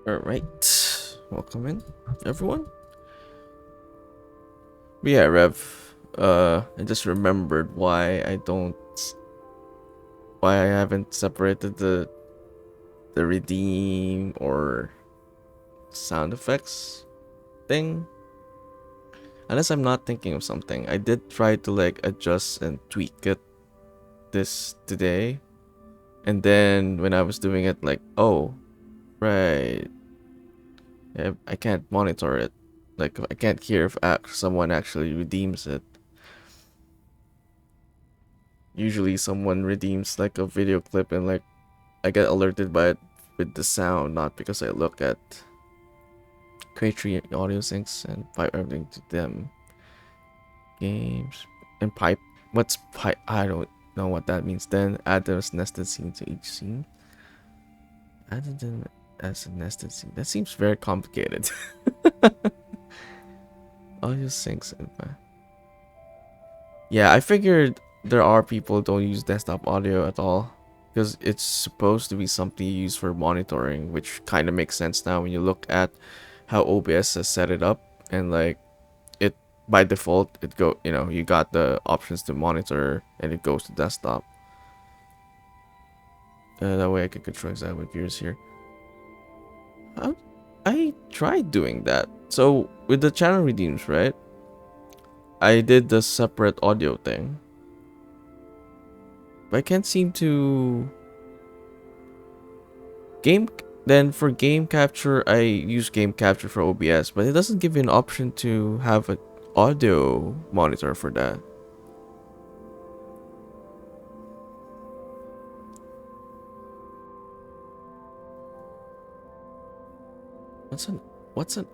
All right, welcome in, everyone. But yeah, Rev. I just remembered why I haven't separated the redeem or sound effects thing. Unless I'm not thinking of something. I did try to like adjust and tweak it this today, and then when I was doing it, like, oh, right, I can't monitor it. Like, I can't hear if someone actually redeems it. Usually someone redeems like a video clip and like I get alerted by it with the sound, not because I look at create three audio syncs and pipe everything to them. Games and pipe. What's pipe? I don't know what that means. Then add those nested scene to each scene. Add them as a nested scene. That seems very complicated. Audio syncs and yeah, I figured there are people who don't use desktop audio at all because it's supposed to be something you use for monitoring, which kind of makes sense now when you look at how OBS has set it up and like it by default you got the options to monitor and it goes to desktop. That way I can control exactly what viewers here. I, I tried doing that. So with the channel redeems, right? I did the separate audio thing. But I can't seem to game then for game capture I use game capture for OBS, but it doesn't give you an option to have an audio monitor for that. What's an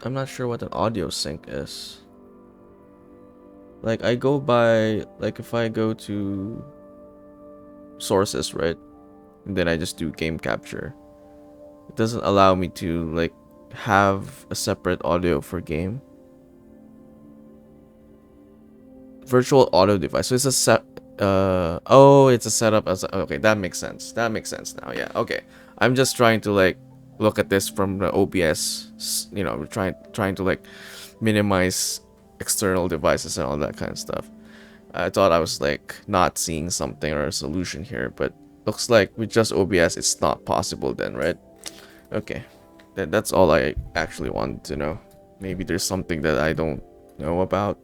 I'm not sure what an audio sync is. Like I go by like if I go to sources, right? And then I just do game capture. It doesn't allow me to like have a separate audio for game. Virtual audio device. So it's a set. Oh, it's a setup as okay. That makes sense. That makes sense now. Yeah. Okay. I'm just trying to like look at this from the OBS. You know, trying to like minimize external devices and all that kind of stuff. I thought I was like not seeing something or a solution here, but looks like with just OBS, it's not possible then, right? Okay. That's all I actually wanted to know. Maybe there's something that I don't know about.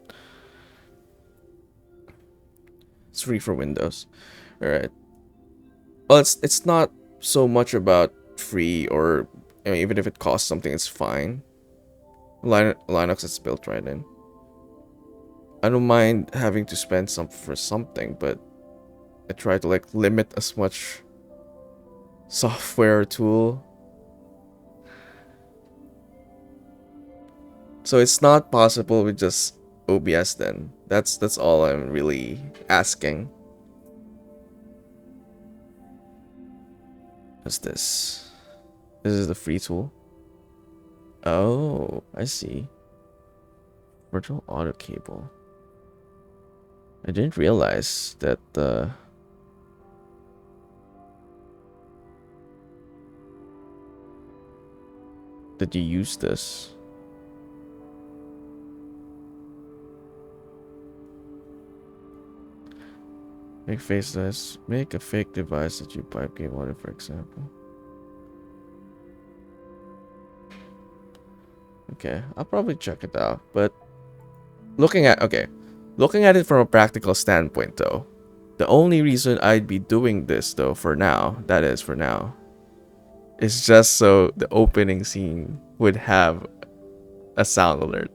It's free for Windows. All right. Well, it's not so much about free or I mean, even if it costs something, it's fine. Linux is built right in. I don't mind having to spend some for something, but I try to like limit as much software tool. So it's not possible with just OBS then. That's all I'm really asking. What's this? This is the free tool. Oh, I see. Virtual audio cable. I didn't realize that that you use this. Make faceless. Make a fake device that you pipe game audio, for example. Okay, I'll probably check it out. But looking at it from a practical standpoint, though, the only reason I'd be doing this, though, for now, is just so the opening scene would have a sound alert.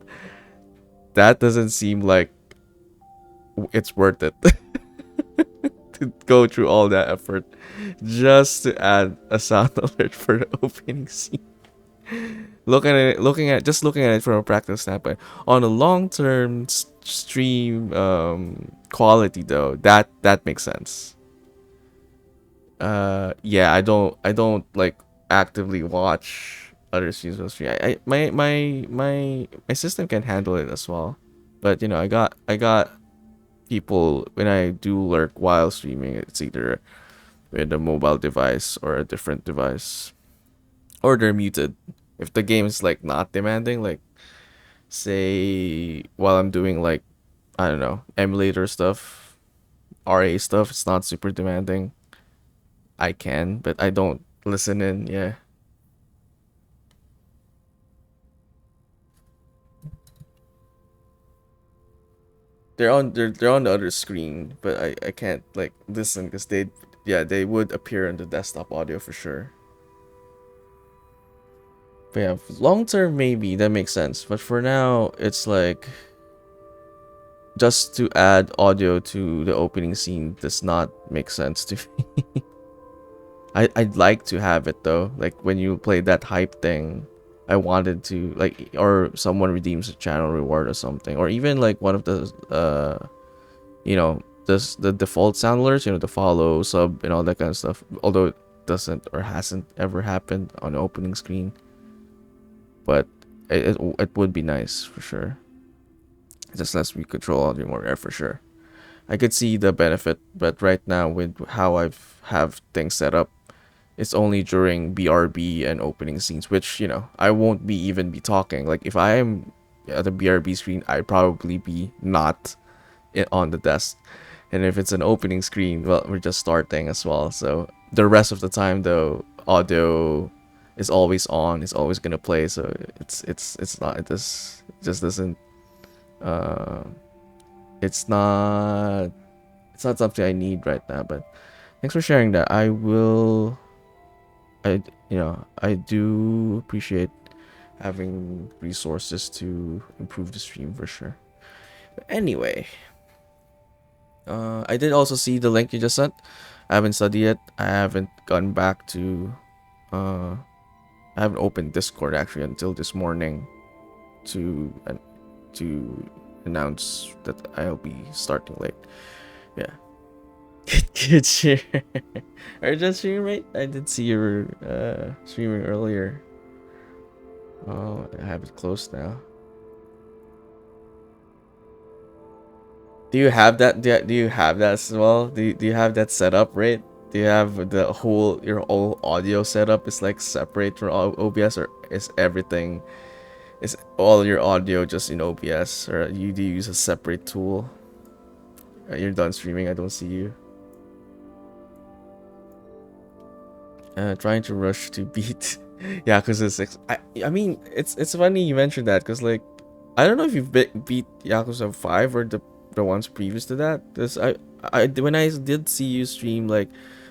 That doesn't seem like it's worth it to go through all that effort just to add a sound alert for the opening scene. Looking at it from a practical standpoint, on a long-term stream quality though, that makes sense. Yeah, I don't like actively watch other streams on stream. My system can handle it as well, but you know, I got people when I do lurk while streaming. It's either with a mobile device or a different device. or they're muted. If the game is like not demanding, like say while I'm doing like I don't know emulator stuff, RA stuff, it's not super demanding. I can, but I don't listen in. Yeah, they're on the other screen, but I can't like listen because they would appear on the desktop audio for sure. But yeah, long term maybe that makes sense. But for now, it's like just to add audio to the opening scene does not make sense to me. I'd like to have it though. Like when you play that hype thing, I wanted to like or someone redeems a channel reward or something. Or even like one of the you know, the default sound alerts, the follow, sub and all that kind of stuff. Although it doesn't or hasn't ever happened on the opening screen. But it would be nice for sure. Just lets me control audio more air for sure. I could see the benefit, but right now with how I've have things set up, it's only during BRB and opening scenes, which I won't be even be talking. Like if I am at the BRB screen, I'd probably be not on the desk, and if it's an opening screen, well, we're just starting as well. So the rest of the time, though, audio is always on. It's always gonna play. So it's not it just doesn't uh it's not something I need right now. But thanks for sharing that. I do appreciate having resources to improve the stream for sure. But anyway, I did also see the link you just sent. I haven't studied it. I haven't gone back to uh I haven't opened Discord actually until this morning to to announce that I'll be starting late. Yeah. Good share. Are you just streaming, right? I did see you were streaming earlier. Oh, I have it closed now. Do you have that? Do you have that as well? Do you have that set up, right? Do you have your whole audio setup is like separate from OBS, or is everything is all your audio just in OBS, or you do you use a separate tool? You're done streaming. I don't see you. Trying to rush to beat Yakuza 6. I mean, it's funny you mentioned that because like I don't know if you've beat Yakuza 5 or the ones previous to that. Because I when I did see you stream like,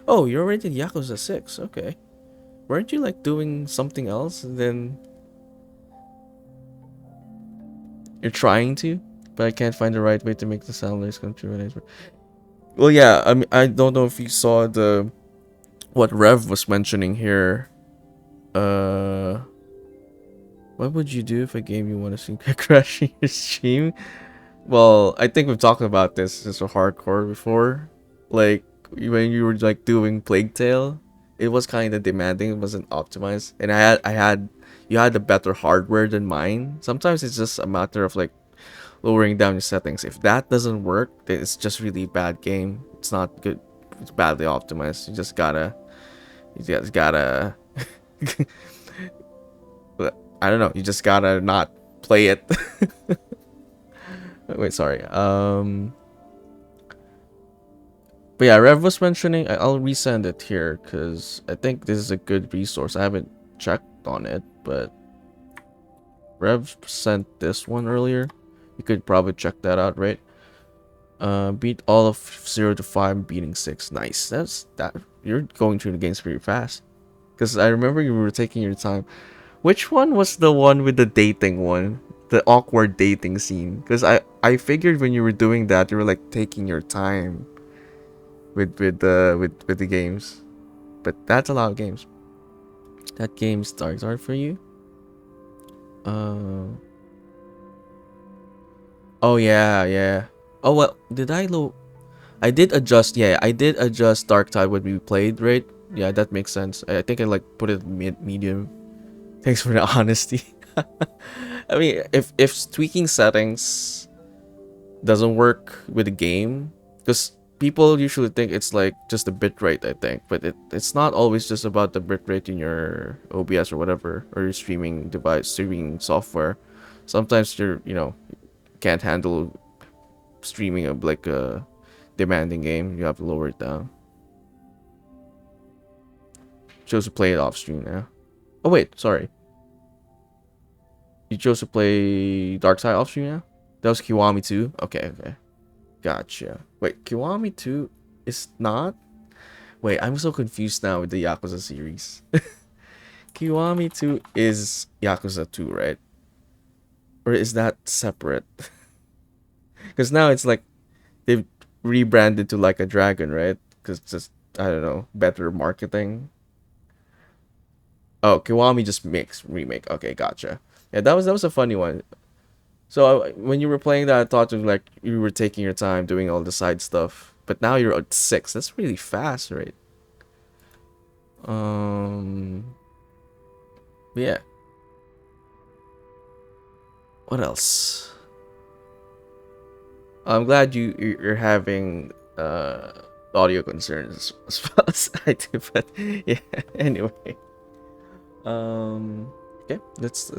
oh, you're already in Yakuza 6. Okay, weren't you like doing something else? And then you're trying to, but I can't find the right way to make the sound waves come true. Well, yeah. I mean, I don't know if you saw the what Rev was mentioning here. Uh, what would you do if a game you want to see crashing your stream? Well, I think we've talked about this as a hardcore before. Like when you were like doing Plague Tale, it was kind of demanding. It wasn't optimized, and you had a better hardware than mine. Sometimes it's just a matter of like lowering down your settings. If that doesn't work, then it's just really bad game. It's not good. It's badly optimized. You just gotta. I don't know. You just gotta not play it. Wait, sorry. But yeah, Rev was mentioning. I'll resend it here because I think this is a good resource. I haven't checked on it, but Rev sent this one earlier. You could probably check that out, right? Beat all of 0 to 5, beating 6. Nice. That's that. You're going through the games pretty fast. Because I remember you were taking your time. Which one was the one with the dating one? The awkward dating scene? Because I figured when you were doing that, you were like taking your time with the games. But that's a lot of games. That game starts hard for you. Uh. Oh yeah, yeah. Oh well, did I low? I did adjust. Yeah, I did adjust Dark Tide when we played, right? Yeah, that makes sense. I think I like put it medium. Thanks for the honesty. I mean, if tweaking settings doesn't work with the game, because people usually think it's like just the bitrate, I think, but it's not always just about the bitrate in your OBS or whatever, or your streaming device, streaming software. Sometimes can't handle streaming of like a demanding game. You have to lower it down. Chose to play it off stream now. Oh wait, sorry. You chose to play Dark Side off stream now? That was Kiwami 2? Okay, okay. Gotcha. Wait, Kiwami 2 is not? Wait, I'm so confused now with the Yakuza series. Kiwami 2 is Yakuza 2, right? Or is that separate? Because now it's like they've rebranded to like a dragon, right? Because just, I don't know, better marketing. Oh, Kiwami just makes remake. Okay, gotcha. Yeah, that was a funny one. So when you were playing that, I thought of like you were taking your time doing all the side stuff. But now you're at 6. That's really fast, right? Yeah. What else? I'm glad you're having audio concerns as well as I do. But yeah. Anyway. Okay, let's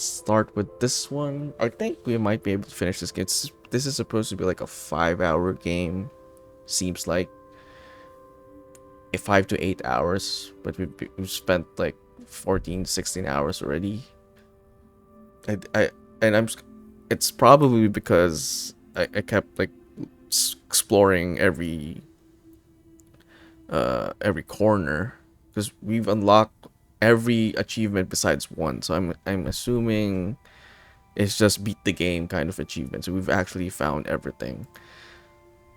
start with this one. I think we might be able to finish this game. This is supposed to be like a 5-hour game. Seems like 5 to 8 hours, but we've spent like 14, 16 hours already. And it's probably because I kept like exploring every corner, because we've unlocked every achievement besides one. So I'm assuming it's just beat the game kind of achievement. So we've actually found everything.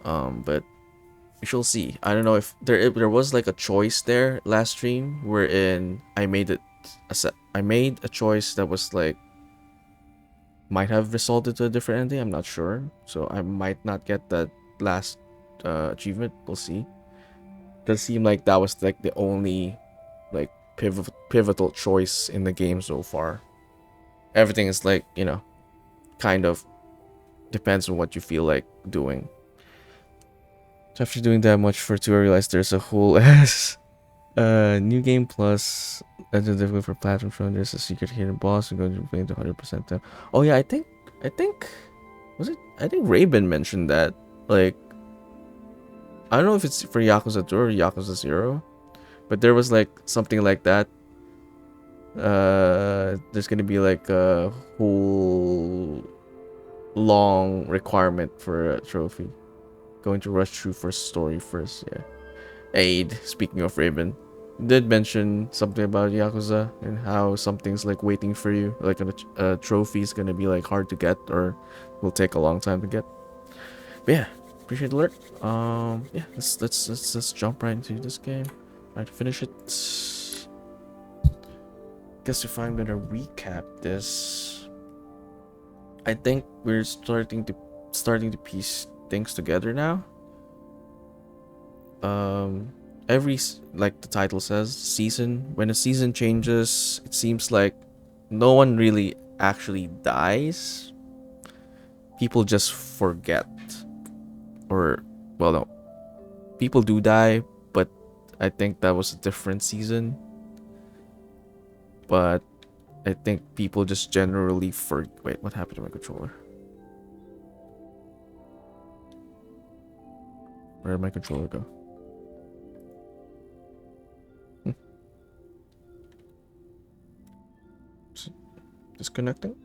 But we shall see. I don't know if there was like a choice there last stream wherein I made a choice that was like might have resulted to a different ending. I'm not sure. So I might not get that last achievement. We'll see. Does seem like that was like the only like pivotal choice in the game so far. Everything is like, kind of depends on what you feel like doing. So after doing that much for 2, I realized there's a whole ass new game plus difficult for platform front. There's a secret hidden boss and going to play to 100% time. Oh yeah, I think was it? I think Raven mentioned that. Like, I don't know if it's for Yakuza 2 or Yakuza 0, but there was like something like that. There's gonna be like a whole long requirement for a trophy. Going to rush through first story first, yeah. Aid, speaking of Raven, did mention something about Yakuza and how something's like waiting for you, like a trophy is gonna be like hard to get or will take a long time to get. But yeah, appreciate the alert. Yeah, let's jump right into this game. Try to finish it. Guess if I'm gonna recap this, I think we're starting to piece things together now. Every, like the title says, season, when a season changes, it seems like no one really actually dies. People just forget, or well, no, people do die, but I think that was a different season. But I think people just generally wait, what happened to my controller? Where did my controller go? Disconnecting?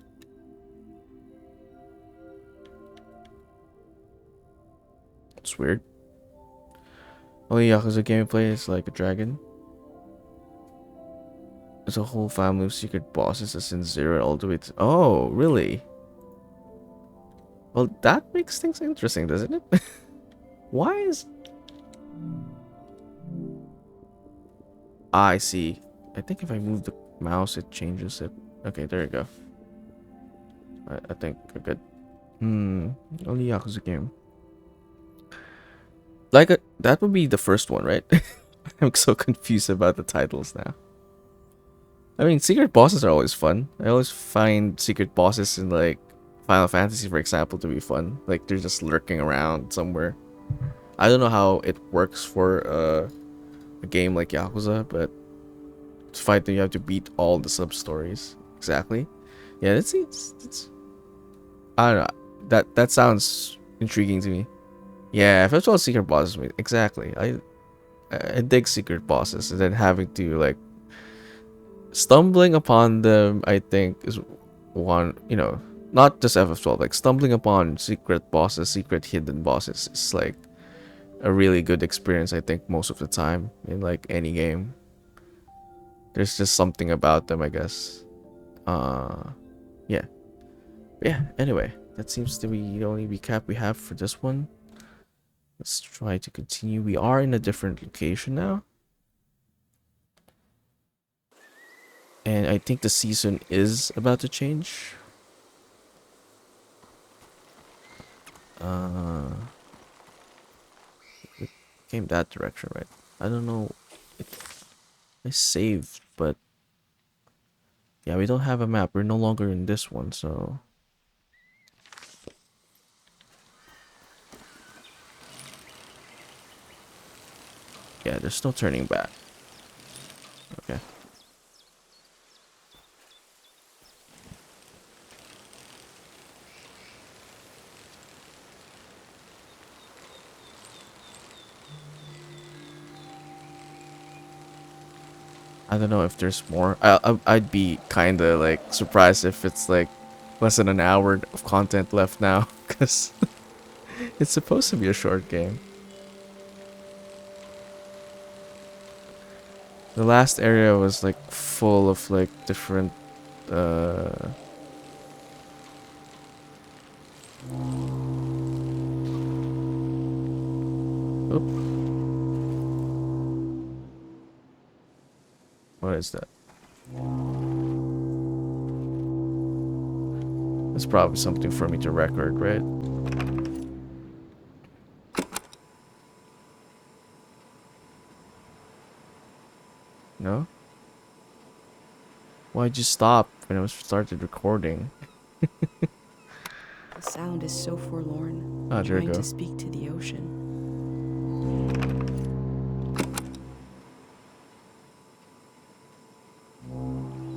It's weird. Only Yakuza gameplay is like a dragon. There's a whole family of secret bosses as in 0 all the way to... Oh, really? Well, that makes things interesting, doesn't it? Why is... I see. I think if I move the mouse, it changes it. Okay, there you go. I think we're good. Only Yakuza game. Like, that would be the first one, right? I'm so confused about the titles now. I mean, secret bosses are always fun. I always find secret bosses in, like, Final Fantasy, for example, to be fun. Like, they're just lurking around somewhere. I don't know how it works for a game like Yakuza, but to fight them, you have to beat all the sub stories. Exactly. Yeah, it's I don't know. That sounds intriguing to me. Yeah, first of all, secret bosses. Exactly. I dig secret bosses, and then having to like stumbling upon them. I think is one. Not just FF12. Like stumbling upon secret bosses, secret hidden bosses is like a really good experience. I think most of the time in like any game, there's just something about them. I guess. Yeah. Yeah. Anyway, that seems to be the only recap we have for this one. Let's try to continue. We are in a different location now. And I think the season is about to change. Uh, it came that direction, right? I don't know if I saved, but yeah, we don't have a map. We're no longer in this one, so yeah, there's no turning back. Okay. I don't know if there's more. I'd be kind of like surprised if it's like less than an hour of content left now, because it's supposed to be a short game. The last area was like full of like different uh oop, what is that? That's probably something for me to record, right? No? Why'd you stop when I was started recording? The sound is so forlorn, Ah, there we trying go. to speak to the ocean.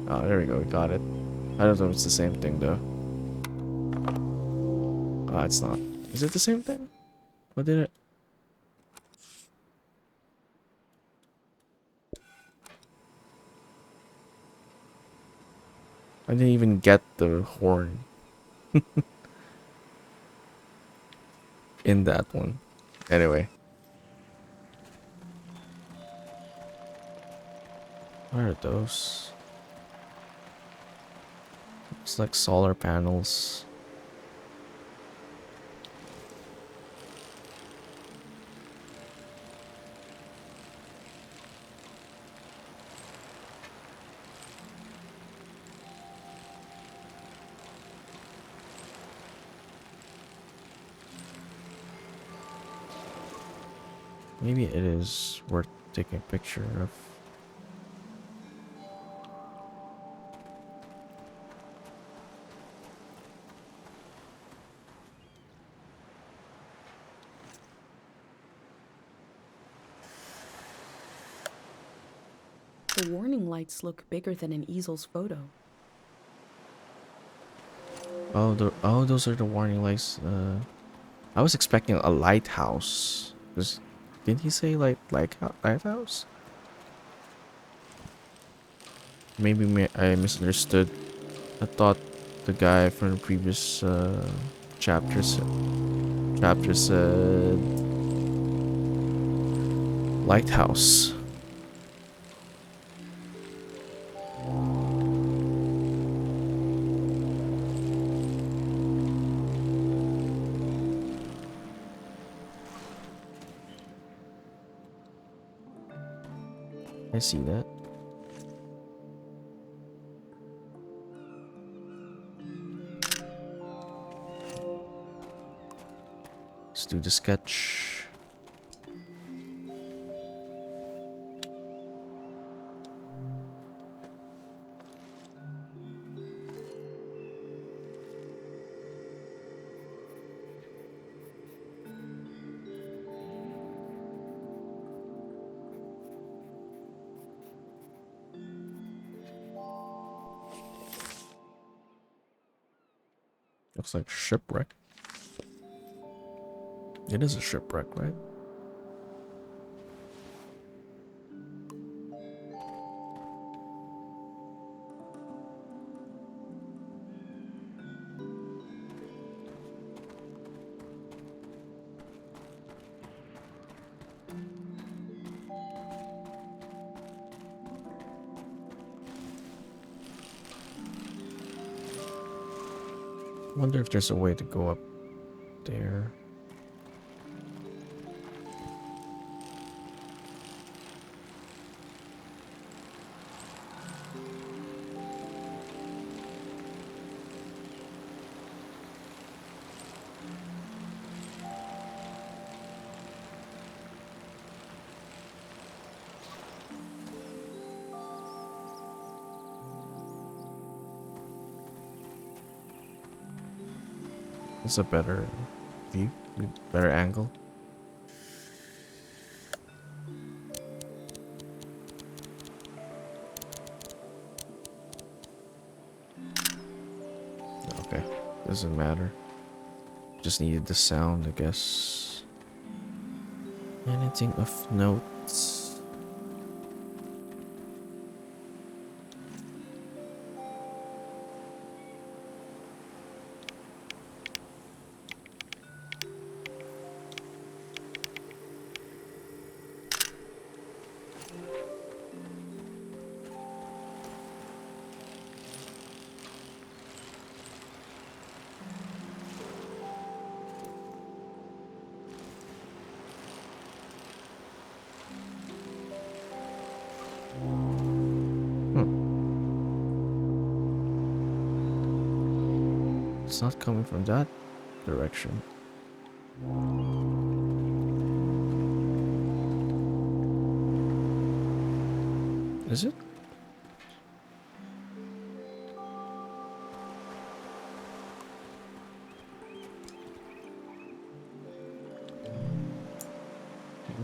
Oh, there we go. We got it. I don't know if it's the same thing though. Ah, it's not. Is it the same thing? What did it? I didn't even get the horn in that one. Anyway, what are those? It's like solar panels. Maybe it is worth taking a picture of. The warning lights look bigger than an easel's photo. Oh, those are the warning lights. I was expecting a lighthouse. Didn't he say like lighthouse? Maybe I misunderstood. I thought the guy from the previous chapter said lighthouse. I see that. Let's do the sketch. Looks like shipwreck. It is a shipwreck, right? Wonder if there's a way to go up there. It's a better view, better angle. Okay, doesn't matter. Just needed the sound, I guess. Anything of note? It's not coming from that direction. Is it?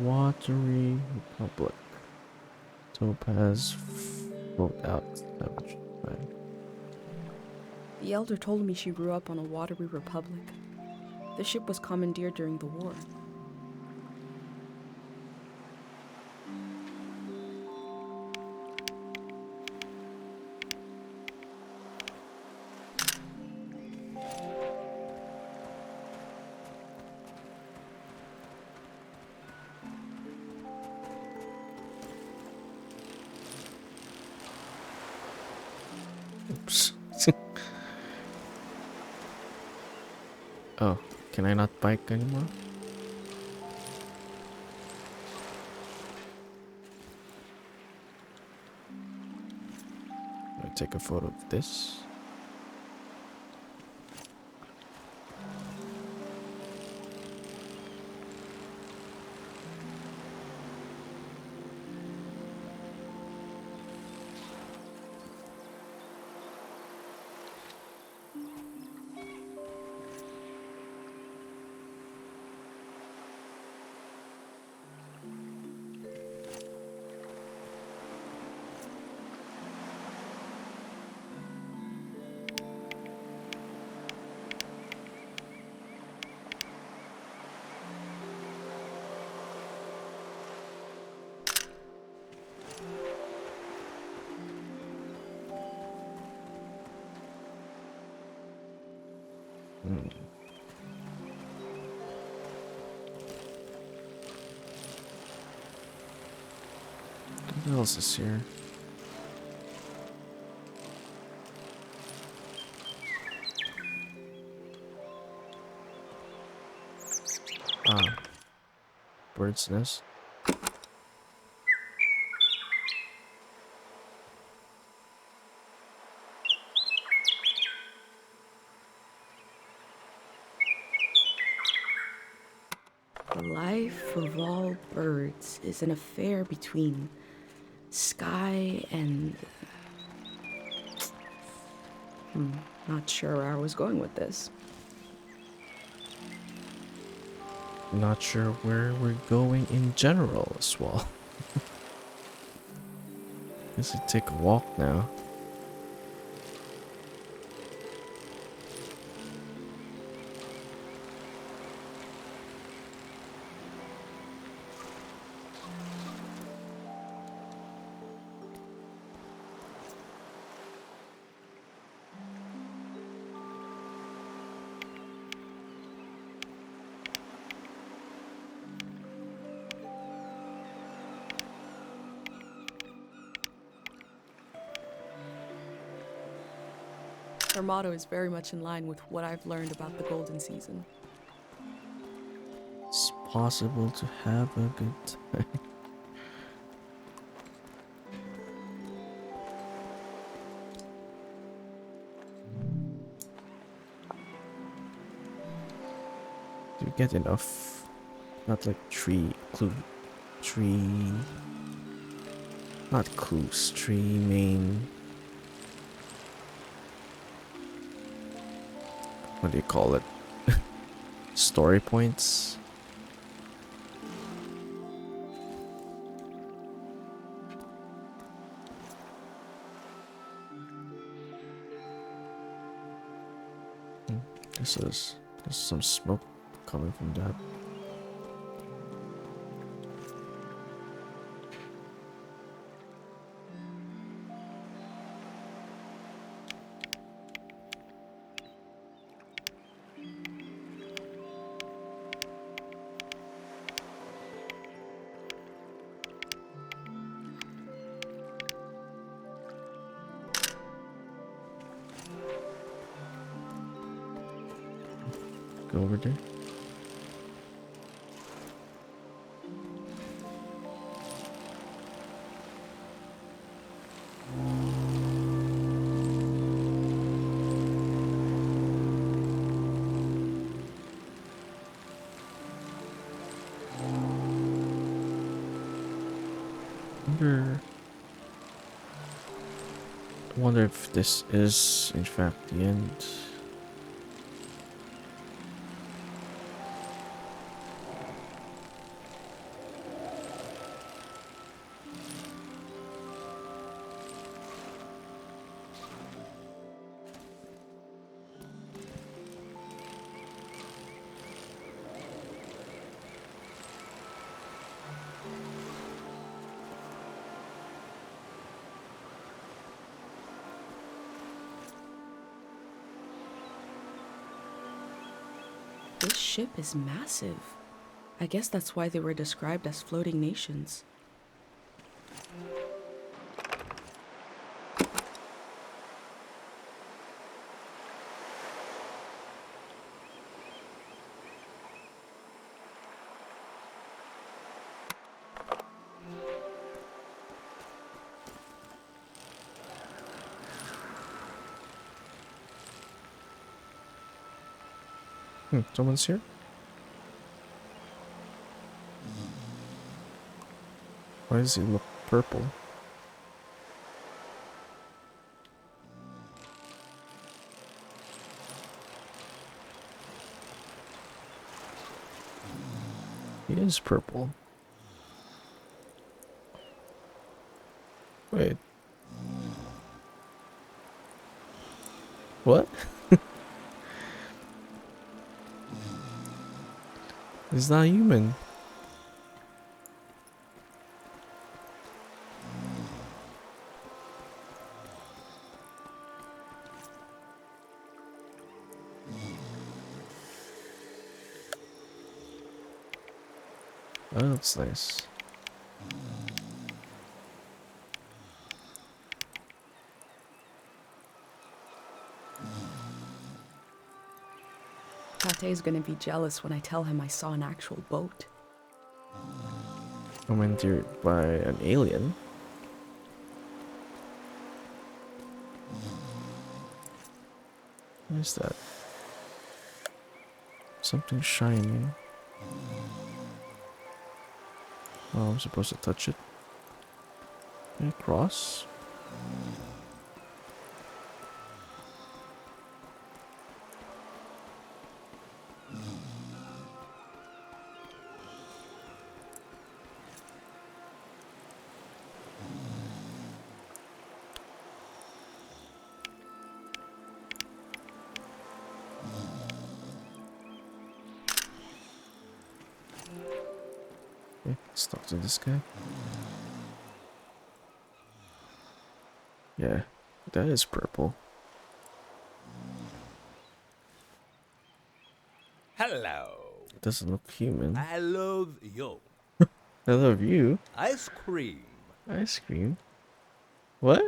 Watery Republic. Topaz float out. Savage. Right. The elder told me she grew up on a watery republic. The ship was commandeered during the war. Oops. Oh, can I not bike anymore? Let me take a photo of this. What else is here? Ah, bird's nest. The life of all birds is an affair between sky and... not sure where I was going with this. Not sure where we're going in general as well. Guess we take a walk now. Her motto is very much in line with what I've learned about the golden season. It's possible to have a good time. Do you get enough? Not like tree, not clues, tree main. What do you call it? Story points? There's some smoke coming from that. Go over there. I wonder if this is in fact the end. This ship is massive. I guess that's why they were described as floating nations. Someone's here? Why does he look purple? He is purple. Wait. What? He's not human. Oh, that's nice. Tate's gonna be jealous when I tell him I saw an actual boat. Commandeered by an alien. What is that? Something shiny. Oh, I'm supposed to touch it. Can I cross? Okay, let's talk to this guy. Yeah, that is purple. Hello. It doesn't look human. I love you. I love you. Ice cream. Ice cream. What?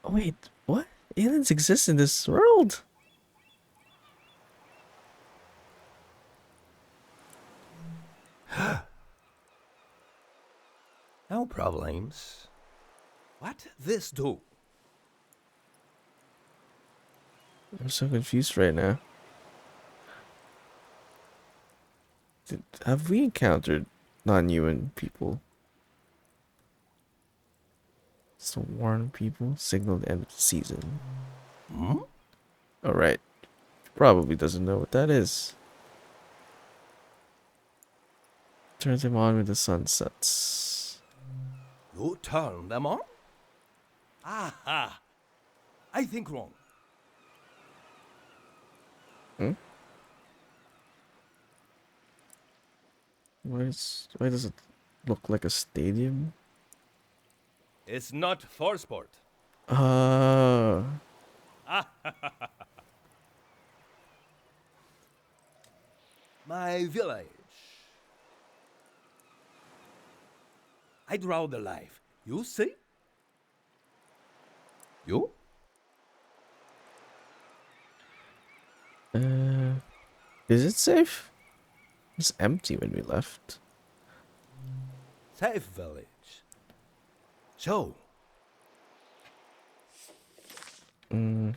Oh, wait, what? Aliens exist in this world? No problems. What this do? I'm so confused right now. Have we encountered non-human people? So warn people, signal the end of the season. Hmm? Alright, probably doesn't know what that is. Turn them on when the sun sets. You turn them on? Aha! I think wrong. Hmm? Why does it look like a stadium? It's not for sport. Uh, My village. I draw the life. You see? You? uh, is it safe? It's empty when we left. Safe village. So, Mm,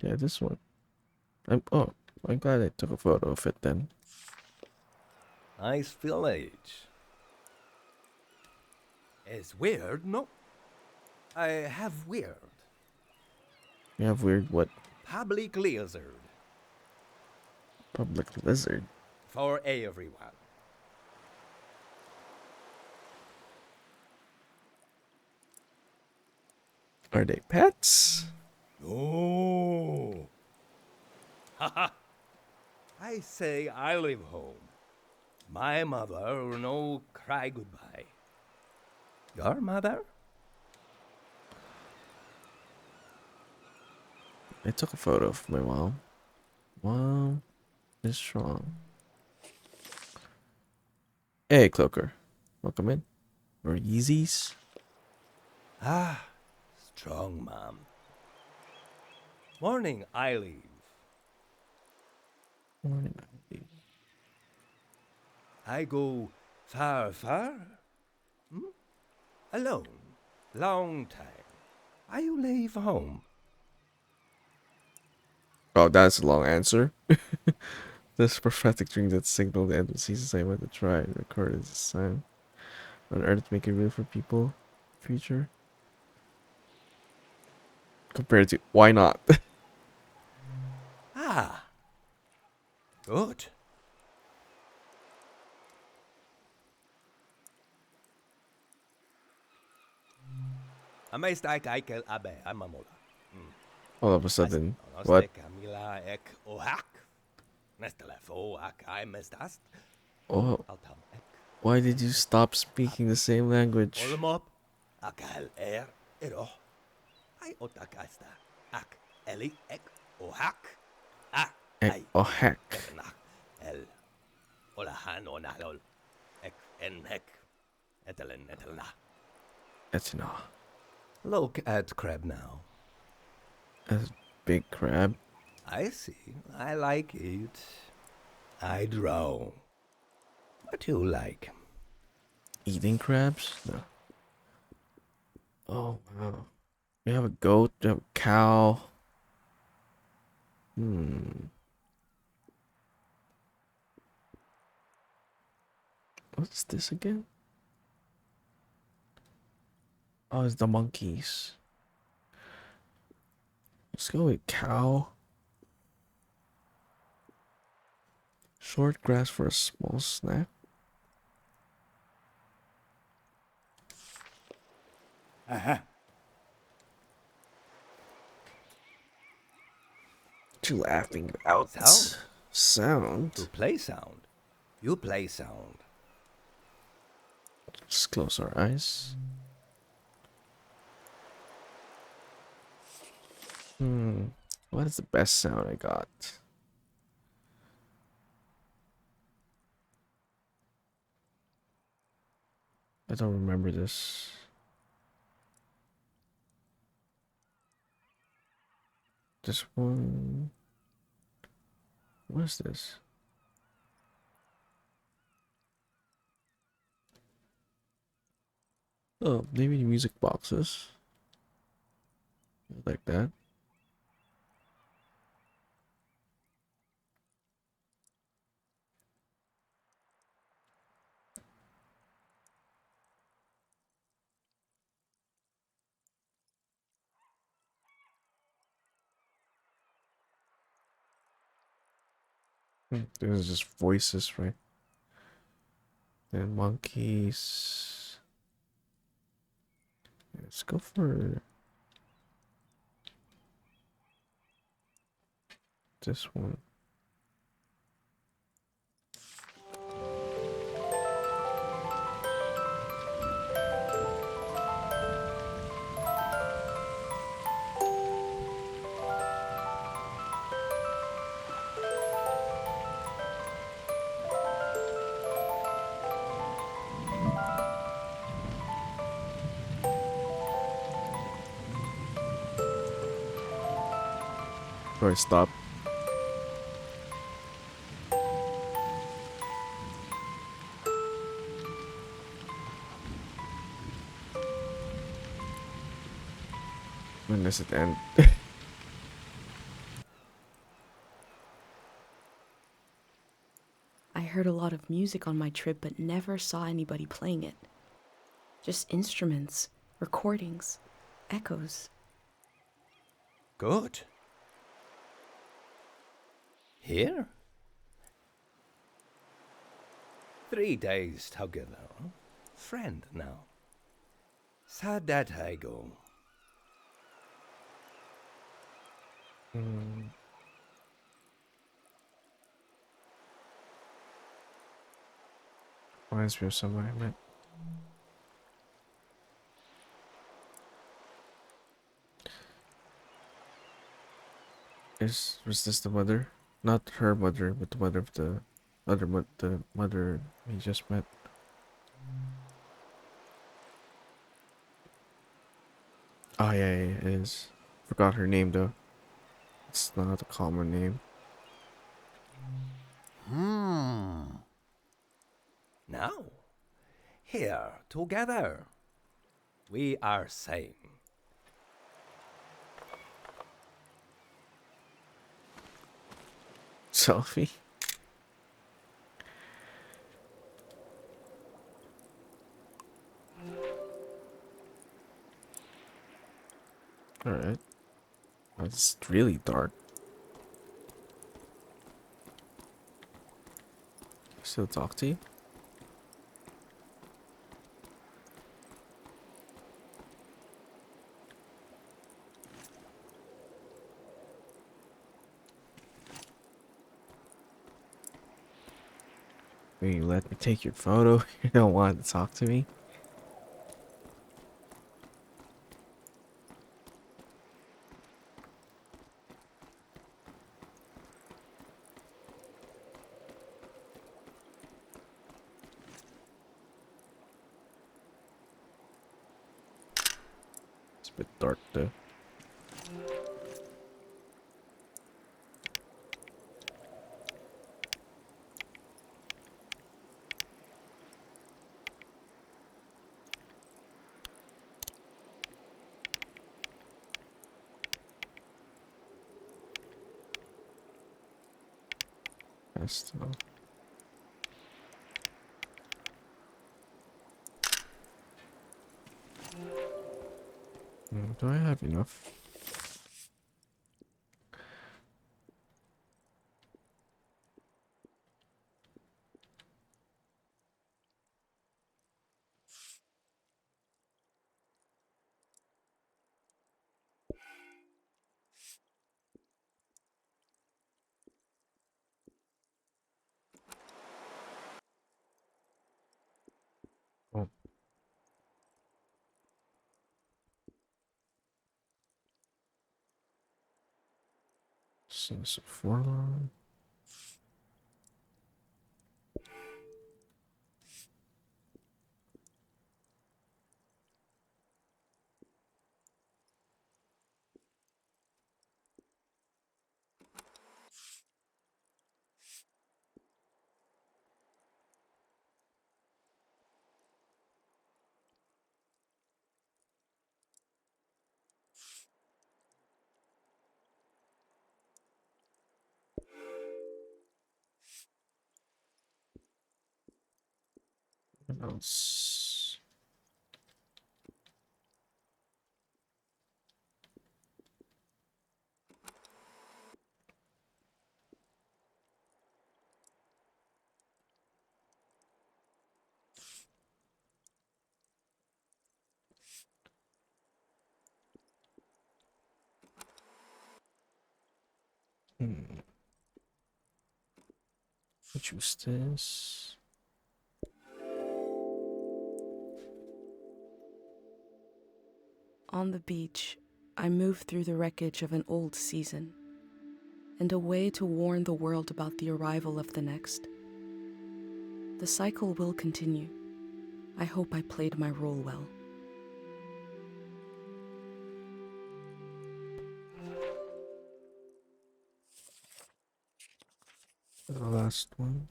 yeah, this one. I'm glad I took a photo of it then. nice village. It's weird, no? I have weird. We have weird what? Public lizard. Public lizard. For everyone. Are they pets? No. Haha. I say I live home. My mother no cry goodbye. Your mother? I took a photo of my mom. Mom is strong. Hey, Cloaker. Welcome in. Or Yeezys. Ah, strong mom. Morning I leave. Morning. I go far, far? Hmm? Alone. Long time. I leave home. Oh, that's a long answer. This prophetic dream that signaled the end of the season, I went to try and record it this time. On Earth, make it real for people. Future. Compared to why not? Ah, good. Amestai kaikel abe amamola. All of a sudden, Onoste what? Camila ek ohak. Nestelefo ak I mestast. Oh, Altam ek. why did you stop speaking the same language? Olmop. Akal ero. I otakasta. Ak eli ek ohak. Ah, ay. Oh heck. Eknak. El. Olahan onalol. Ek en hek. Etelen etelna. Etna. Look at crab now. A big crab. I see. I like it. I draw. What you like? Eating crabs? No. Oh wow. We have a goat, we have a cow. What's this again? Oh, it's the monkeys. Let's go with cow. Short grass for a small snack. Uh-huh. What you laughing about? Sound. Sound? To play sound. You play sound. Just close our eyes. What is the best sound I got? I don't remember this. This one. What is this? Oh, maybe music boxes. Like that. This is just voices, right? Then monkeys. Let's go for this one. Or I stop. When does it end? I heard a lot of music on my trip, but never saw anybody playing it. Just instruments, recordings, echoes. Good. Here? 3 days together. Friend now. Sad that I go. Reminds me of somebody I met. Was this the mother? Not her mother, but the mother of the the mother we just met. Oh yeah, yeah, it is. Forgot her name though. It's not a common name. Now, here together. We are same. Selfie. All right. That's really dark. Still talk to you? Will you let me take your photo? You don't want to talk to me? It's a bit dark though. Festival. Do I have enough? Oh, so for long. else? Hmm. Choose this. On the beach, I move through the wreckage of an old season, and a way to warn the world about the arrival of the next. The cycle will continue. I hope I played my role well. The last one.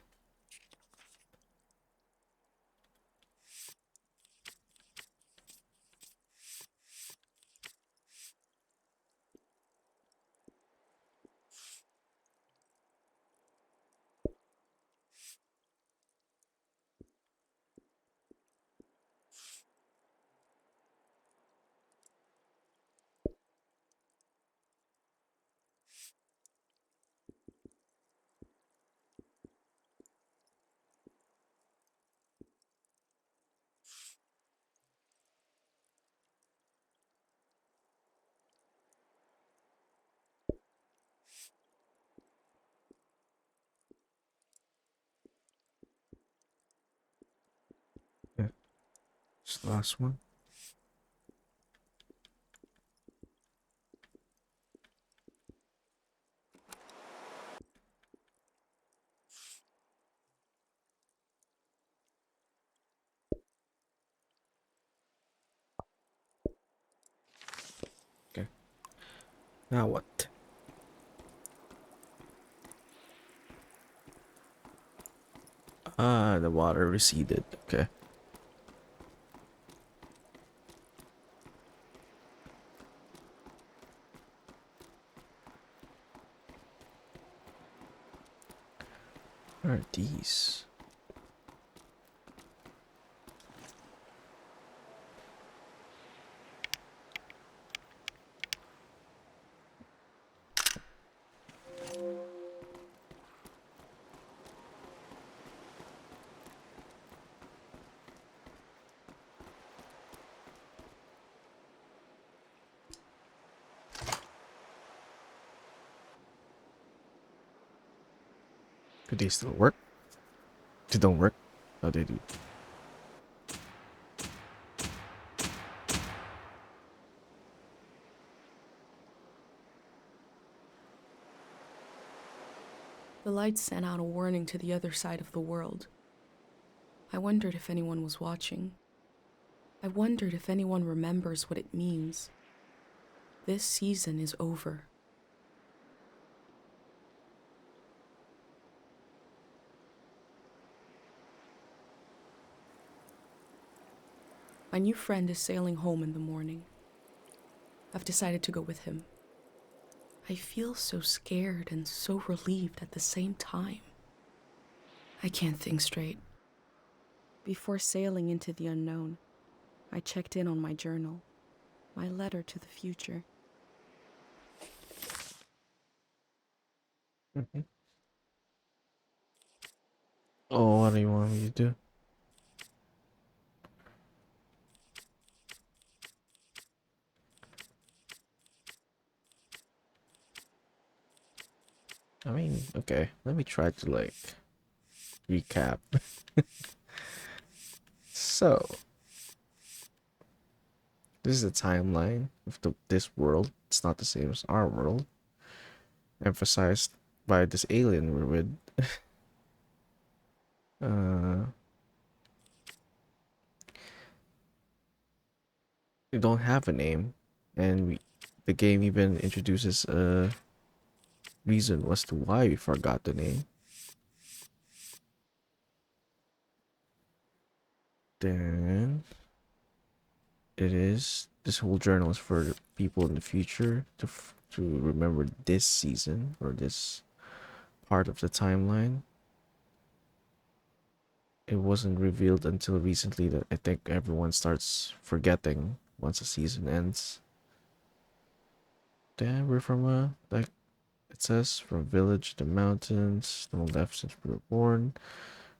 Yeah, it's the last one. Okay. Now what? Ah, the water receded. Okay. What are these? Do they still work? They don't work? Oh, they do. The lights sent out a warning to the other side of the world. I wondered if anyone was watching. I wondered if anyone remembers what it means. This season is over. My new friend is sailing home in the morning. I've decided to go with him. I feel so scared and so relieved at the same time. I can't think straight. Before sailing into the unknown, I checked in on my journal, my letter to the future. Mhm. Oh, what do you want me to do? I mean, okay. Let me try to like recap. So, this is a timeline of this world. It's not the same as our world. Emphasized by this alien we're with. Uh, we don't have a name, and the game even introduces a reason as to why we forgot the name. Then this whole journal is for people in the future to remember this season or this part of the timeline. it wasn't revealed until recently that I think everyone starts forgetting once the season ends. Damn, we're from a like it says from village to mountains, no left since we were born.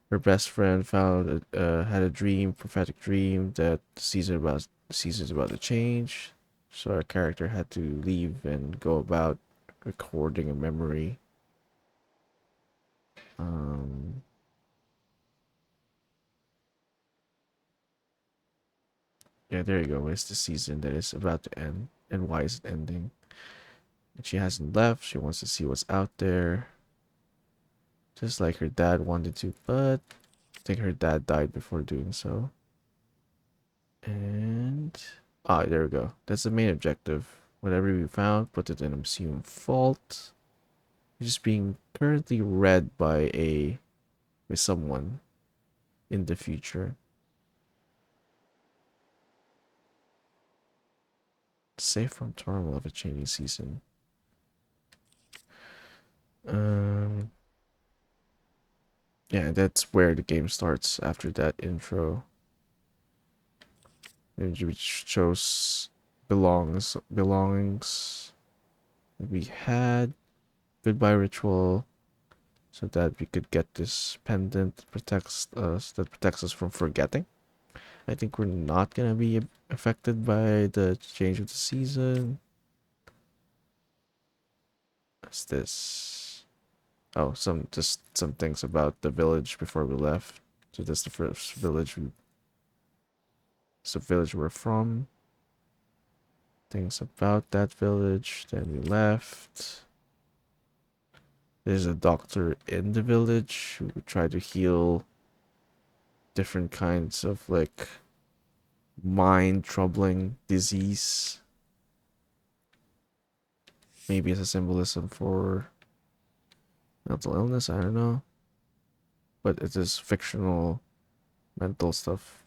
Her best friend found had a dream, prophetic dream that the season's about to change. So our character had to leave and go about recording a memory. Um, yeah, there you go. It's the season that is about to end, and why is it ending? And she hasn't left. She wants to see what's out there, just like her dad wanted to, but I think her dad died before doing so. And there we go. That's the main objective. Whatever we found, put it in a museum vault. Which is being currently read by someone in the future. Safe from turmoil of a changing season. Um, yeah, that's where the game starts after that intro, which shows belongings we had. Goodbye ritual, so that we could get this pendant that protects us from forgetting. I think we're not gonna be affected by the change of the season. What's this? Oh, some things about the village before we left. So that's the first village it's the village we're from. Things about that village. Then we left. There's a doctor in the village who tried to heal different kinds of like mind troubling disease. Maybe as a symbolism for mental illness, I don't know. But it is fictional mental stuff.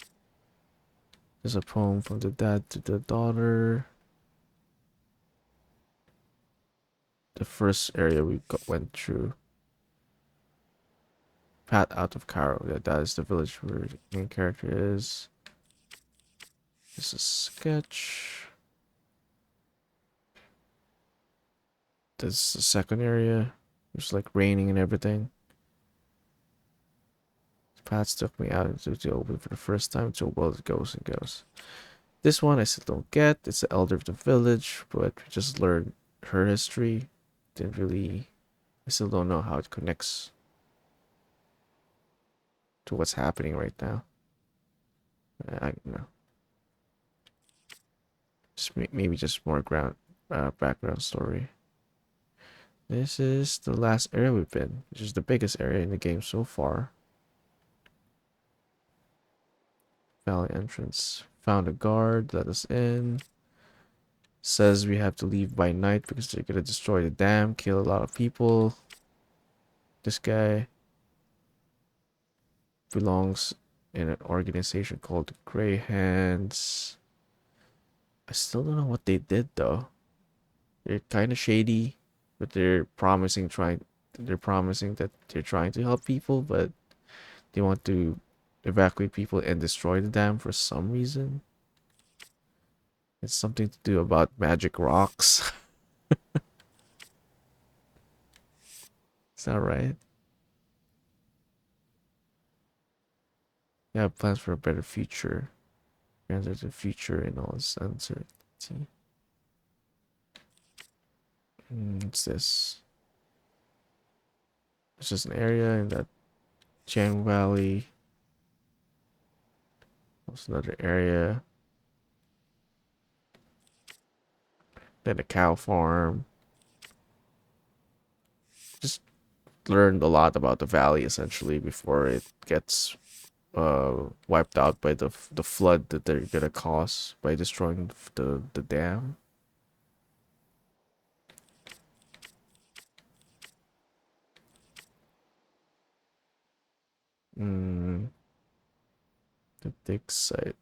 There's a poem from the dad to the daughter. The first area went through. Path out of Cairo. Yeah, that is the village where the main character is. This is a sketch. This is the second area. It's like raining and everything. Paths took me out into the open for the first time to a world that goes and goes. This one I still don't get. It's the elder of the village, but we just learned her history. Didn't really. I still don't know how it connects to what's happening right now. I don't know. Just maybe just more background story. This is the last area we've been, which is the biggest area in the game so far. Valley entrance. Found a guard, let us in. Says we have to leave by night because they're gonna destroy the dam, kill a lot of people. This guy belongs in an organization called the Grey Hands. I still don't know what they did though. They're kind of shady, but they're promising that they're trying to help people, but they want to evacuate people and destroy the dam for some reason. It's something to do about magic rocks. Is that right? Yeah, plans for a better future. Enter the future in all its uncertainty. What's this? It's just an area in that Chang Valley. There's another area. Then a cow farm. Just learned a lot about the valley essentially before it gets wiped out by the flood that they're gonna cause by destroying the dam. Mm, the dig site.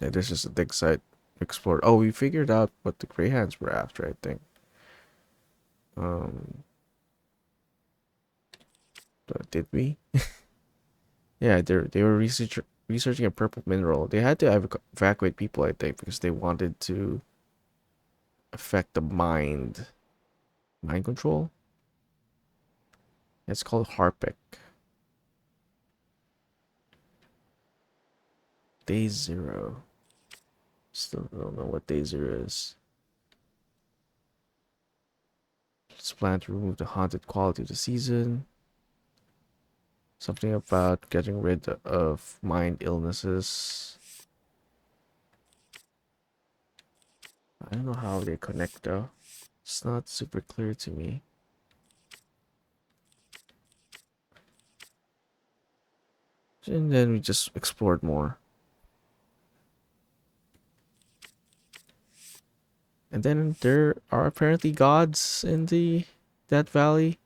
Yeah, this is a dig site explored. Oh, we figured out what the Greyhounds were after, I think. Um, Did we? Yeah, they were researching a purple mineral. They had to evacuate people, I think, because they wanted to affect the mind control. It's called Harpic. Day zero. Still don't know what day zero is. It's planned to remove the haunted quality of the season. Something about getting rid of mind illnesses. I don't know how they connect though. It's not super clear to me. And then we just explored more. And then there are apparently gods in that valley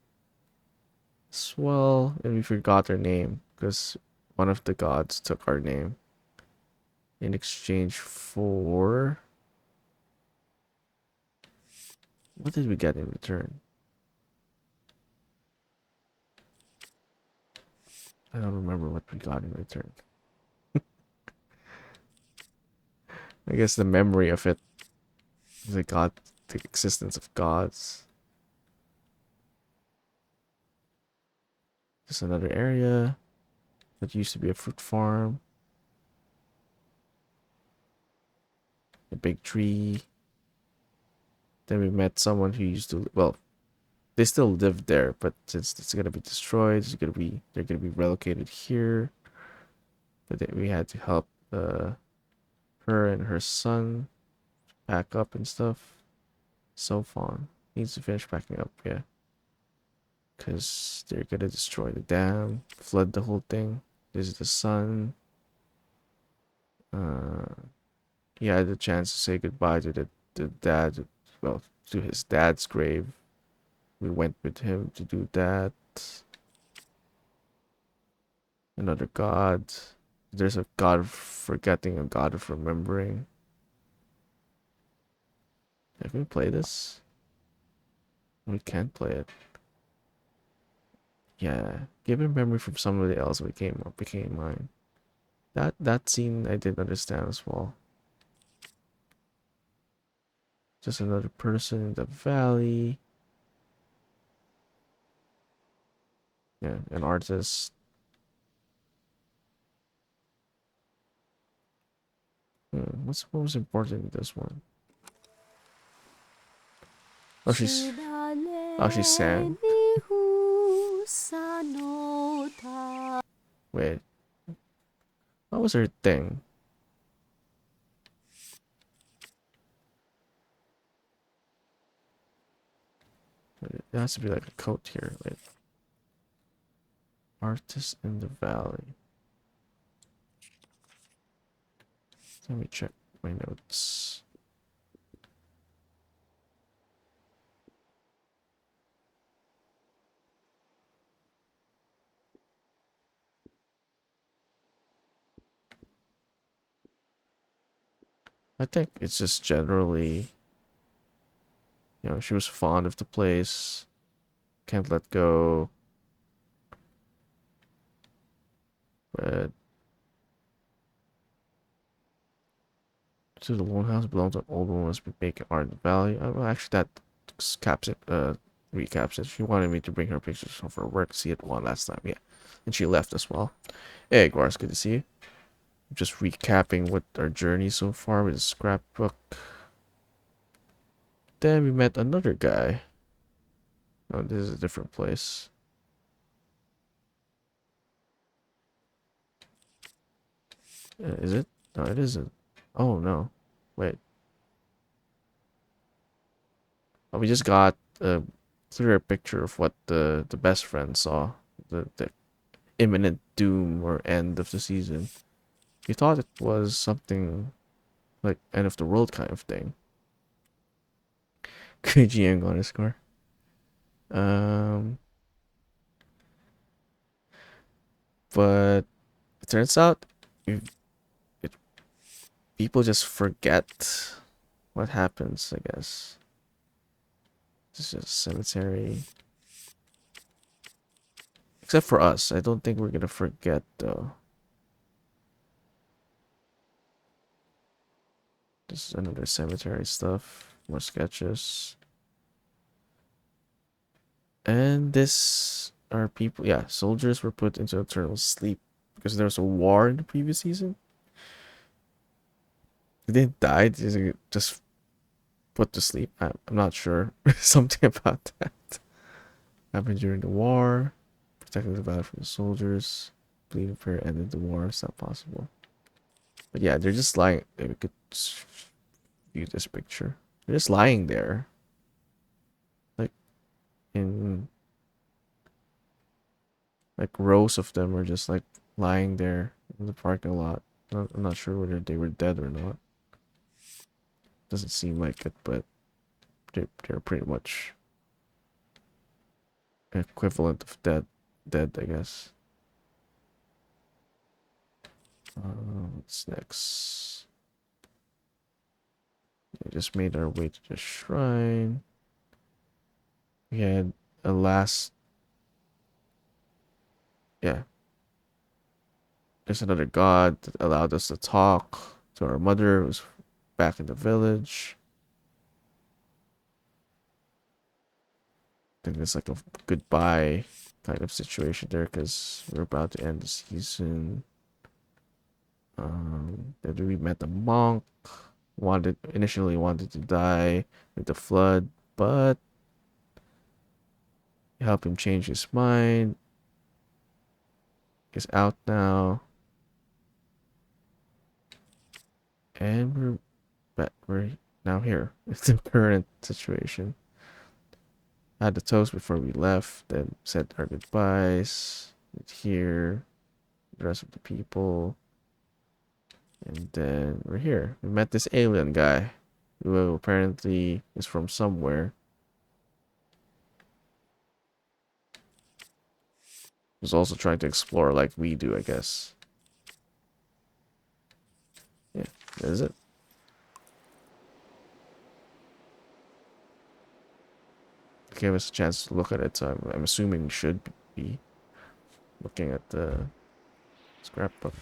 as well, and we forgot their name because one of the gods took our name in exchange for what did we get in return? I don't remember what we got in return. I guess the memory of it, the god, the existence of gods. Just another area that used to be a fruit farm. A big tree. Then we met someone who used to, well, they still live there, but since it's gonna be destroyed, they're gonna be relocated here. But then we had to help her and her son pack up and stuff. So fun. Needs to finish packing up, yeah. Because they're gonna destroy the dam, flood the whole thing. This is the son. Uh, he had the chance to say goodbye to the dad, well, to his dad's grave. We went with him to do that. Another god. There's a god of forgetting, a god of remembering. Can we play this? We can't play it. Yeah, give a memory from somebody else became mine. That scene I didn't understand as well. Just another person in the valley. Yeah, an artist. What was important in this one? Oh, she sang. Wait, what was her thing? It has to be like a coat here. Like artist in the valley. Let me check my notes. I think it's just generally, she was fond of the place, can't let go, but to the lone house belongs to an old woman who's been making art in the valley. Well, actually, that caps it, recaps it. She wanted me to bring her pictures of her work, see it one last time, yeah. And she left as well. Hey, Gars, good to see you. Just recapping what our journey so far with the scrapbook. Then we met another guy. Oh, this is a different place. Is it? No, it isn't. Oh, no. Wait. Oh, we just got a clearer picture of what the best friend saw. The imminent doom or end of the season. You thought it was something like end of the world kind of thing. GM on his score. Um, but it turns out it, people just forget what happens, I guess. It's just a cemetery. Except for us. I don't think we're gonna forget though. This is another cemetery stuff. More sketches. And this are people, yeah, soldiers were put into eternal sleep because there was a war in the previous season. They didn't die, they just put to sleep. I'm not sure. Something about that. Happened during the war. Protecting the valley from the soldiers. Believe the prayer ended the war. It's not possible. But yeah, they're just lying. We could view this picture. They're just lying there. Like, in like rows of them are just like lying there in the parking lot. I'm not sure whether they were dead or not. Doesn't seem like it, but they're pretty much equivalent of dead, I guess. What's next? We just made our way to the shrine. We had a last, yeah. There's another god that allowed us to talk to our mother who was back in the village. I think it's like a goodbye kind of situation there because we're about to end the season. Then we met the monk. Initially wanted to die with the flood, but help him change his mind. He's out now, and we're now here. It's the current situation. Had the toast before we left, then said our goodbyes. Here, the rest of the people, and then we're here. We met this alien guy, who apparently is from somewhere. Was also trying to explore like we do, I guess. Yeah, that is it. Gave us a chance to look at it, so I'm assuming we should be looking at the scrapbook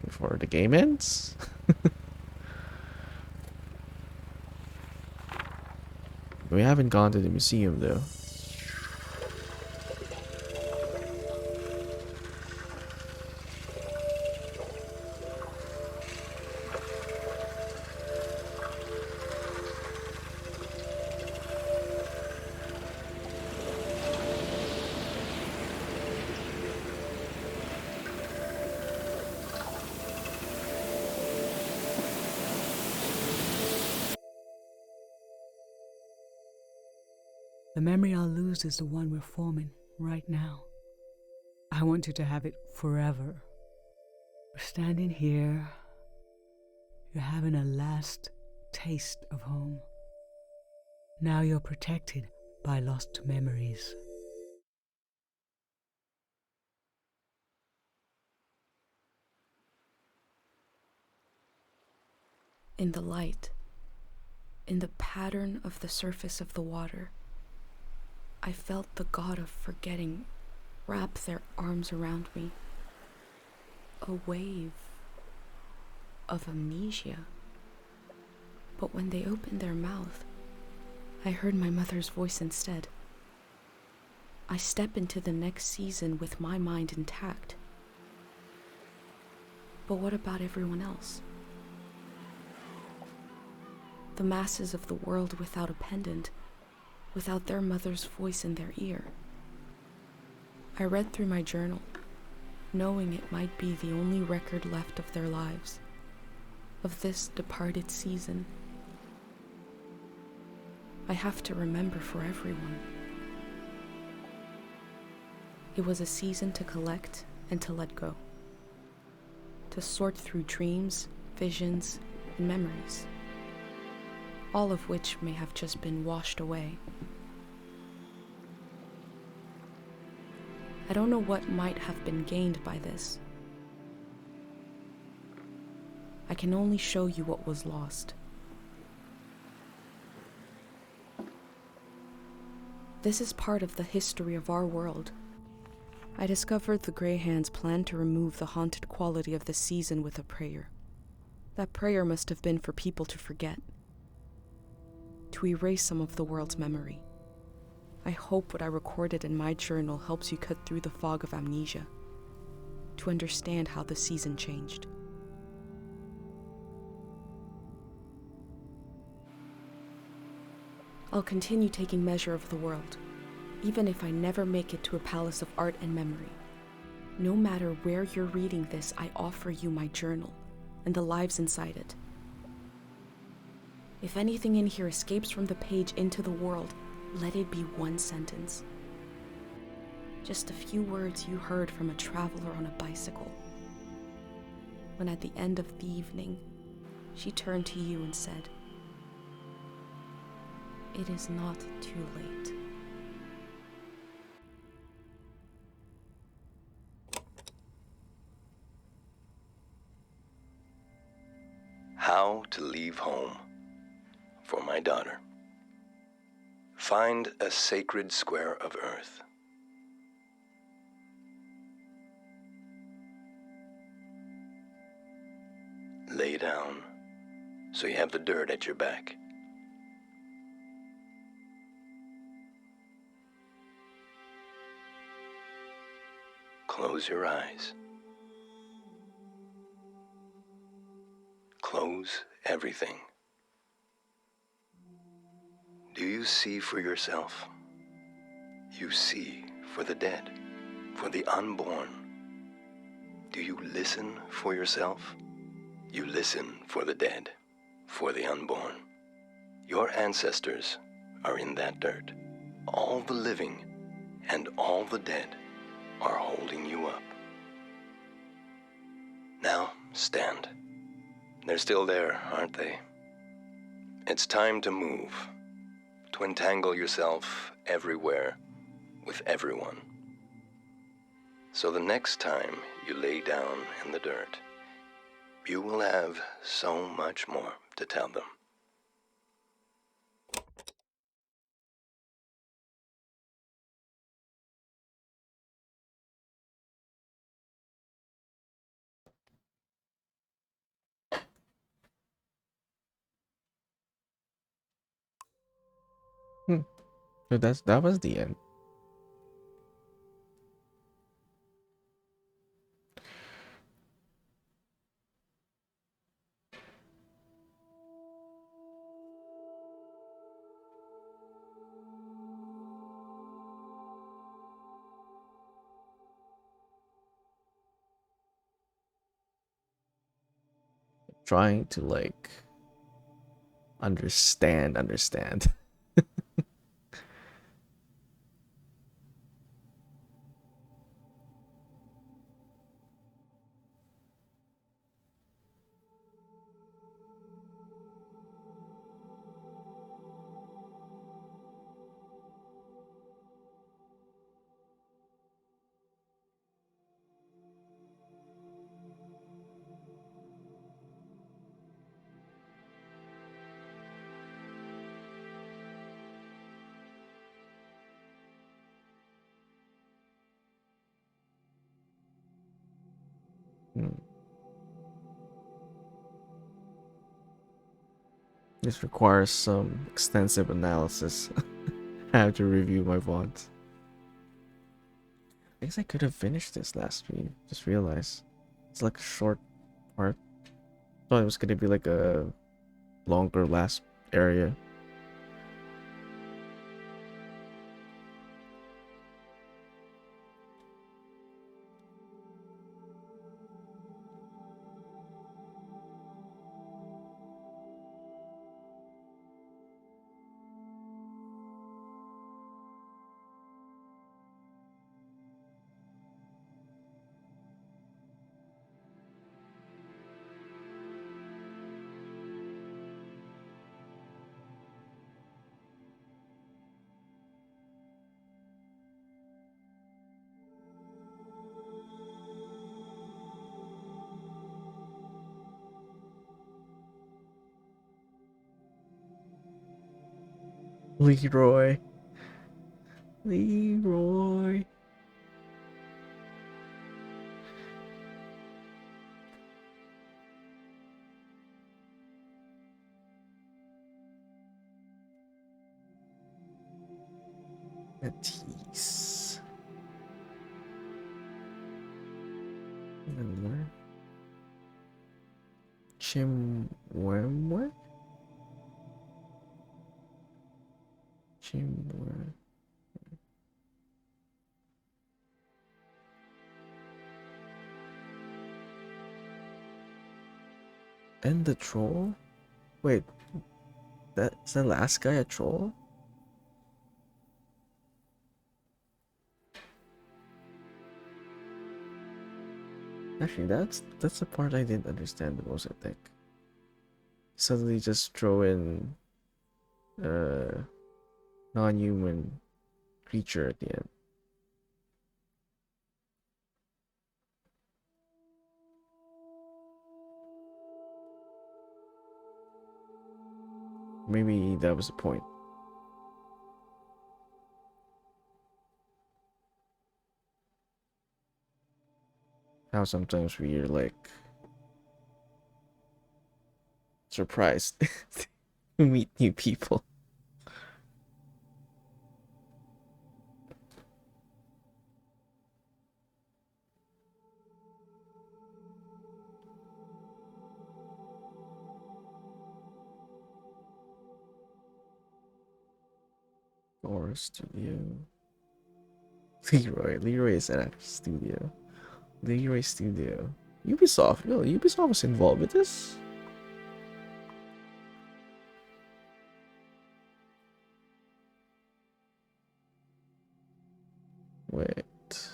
before the game ends. We haven't gone to the museum though. The memory I'll lose is the one we're forming right now. I want you to have it forever. We're standing here. You're having a last taste of home. Now you're protected by lost memories. In the light, in the pattern of the surface of the water, I felt the god of forgetting wrap their arms around me. A wave of amnesia. But when they opened their mouth, I heard my mother's voice instead. I step into the next season with my mind intact. But what about everyone else? The masses of the world without a pendant, without their mother's voice in their ear. I read through my journal, knowing it might be the only record left of their lives, of this departed season. I have to remember for everyone. It was a season to collect and to let go, to sort through dreams, visions, and memories, all of which may have just been washed away. I don't know what might have been gained by this. I can only show you what was lost. This is part of the history of our world. I discovered the Grey Hands planned to remove the haunted quality of the season with a prayer. That prayer must have been for people to forget, to erase some of the world's memory. I hope what I recorded in my journal helps you cut through the fog of amnesia, to understand how the season changed. I'll continue taking measure of the world, even if I never make it to a palace of art and memory. No matter where you're reading this, I offer you my journal and the lives inside it. If anything in here escapes from the page into the world, let it be one sentence. Just a few words you heard from a traveler on a bicycle. When at the end of the evening, she turned to you and said, "It is not too late." How to leave home for my daughter. Find a sacred square of earth. Lay down so you have the dirt at your back. Close your eyes. Close everything. Do you see for yourself? You see for the dead, for the unborn. Do you listen for yourself? You listen for the dead, for the unborn. Your ancestors are in that dirt. All the living and all the dead are holding you up. Now, stand. They're still there, aren't they? It's time to move, to entangle yourself everywhere with everyone. So the next time you lay down in the dirt, you will have so much more to tell them. So that was the end. Trying to like understand. Hmm. This requires some extensive analysis. I have to review my VODs. I guess I could have finished this last stream. Just realized it's like a short part. Thought it was gonna be like a longer last area. Leroy. Leroy. Matisse. Miller. Chimwemwe? Chimwemwe. And the troll? Wait, that's the last guy a troll? Actually, that's the part I didn't understand the most, I think. Suddenly just throw in non-human creature at the end. Maybe that was the point. How sometimes we're like surprised to meet new people. Or studio. Leroy is at a studio. Leroy Studio. Ubisoft. Yo, Ubisoft was involved with this? Wait.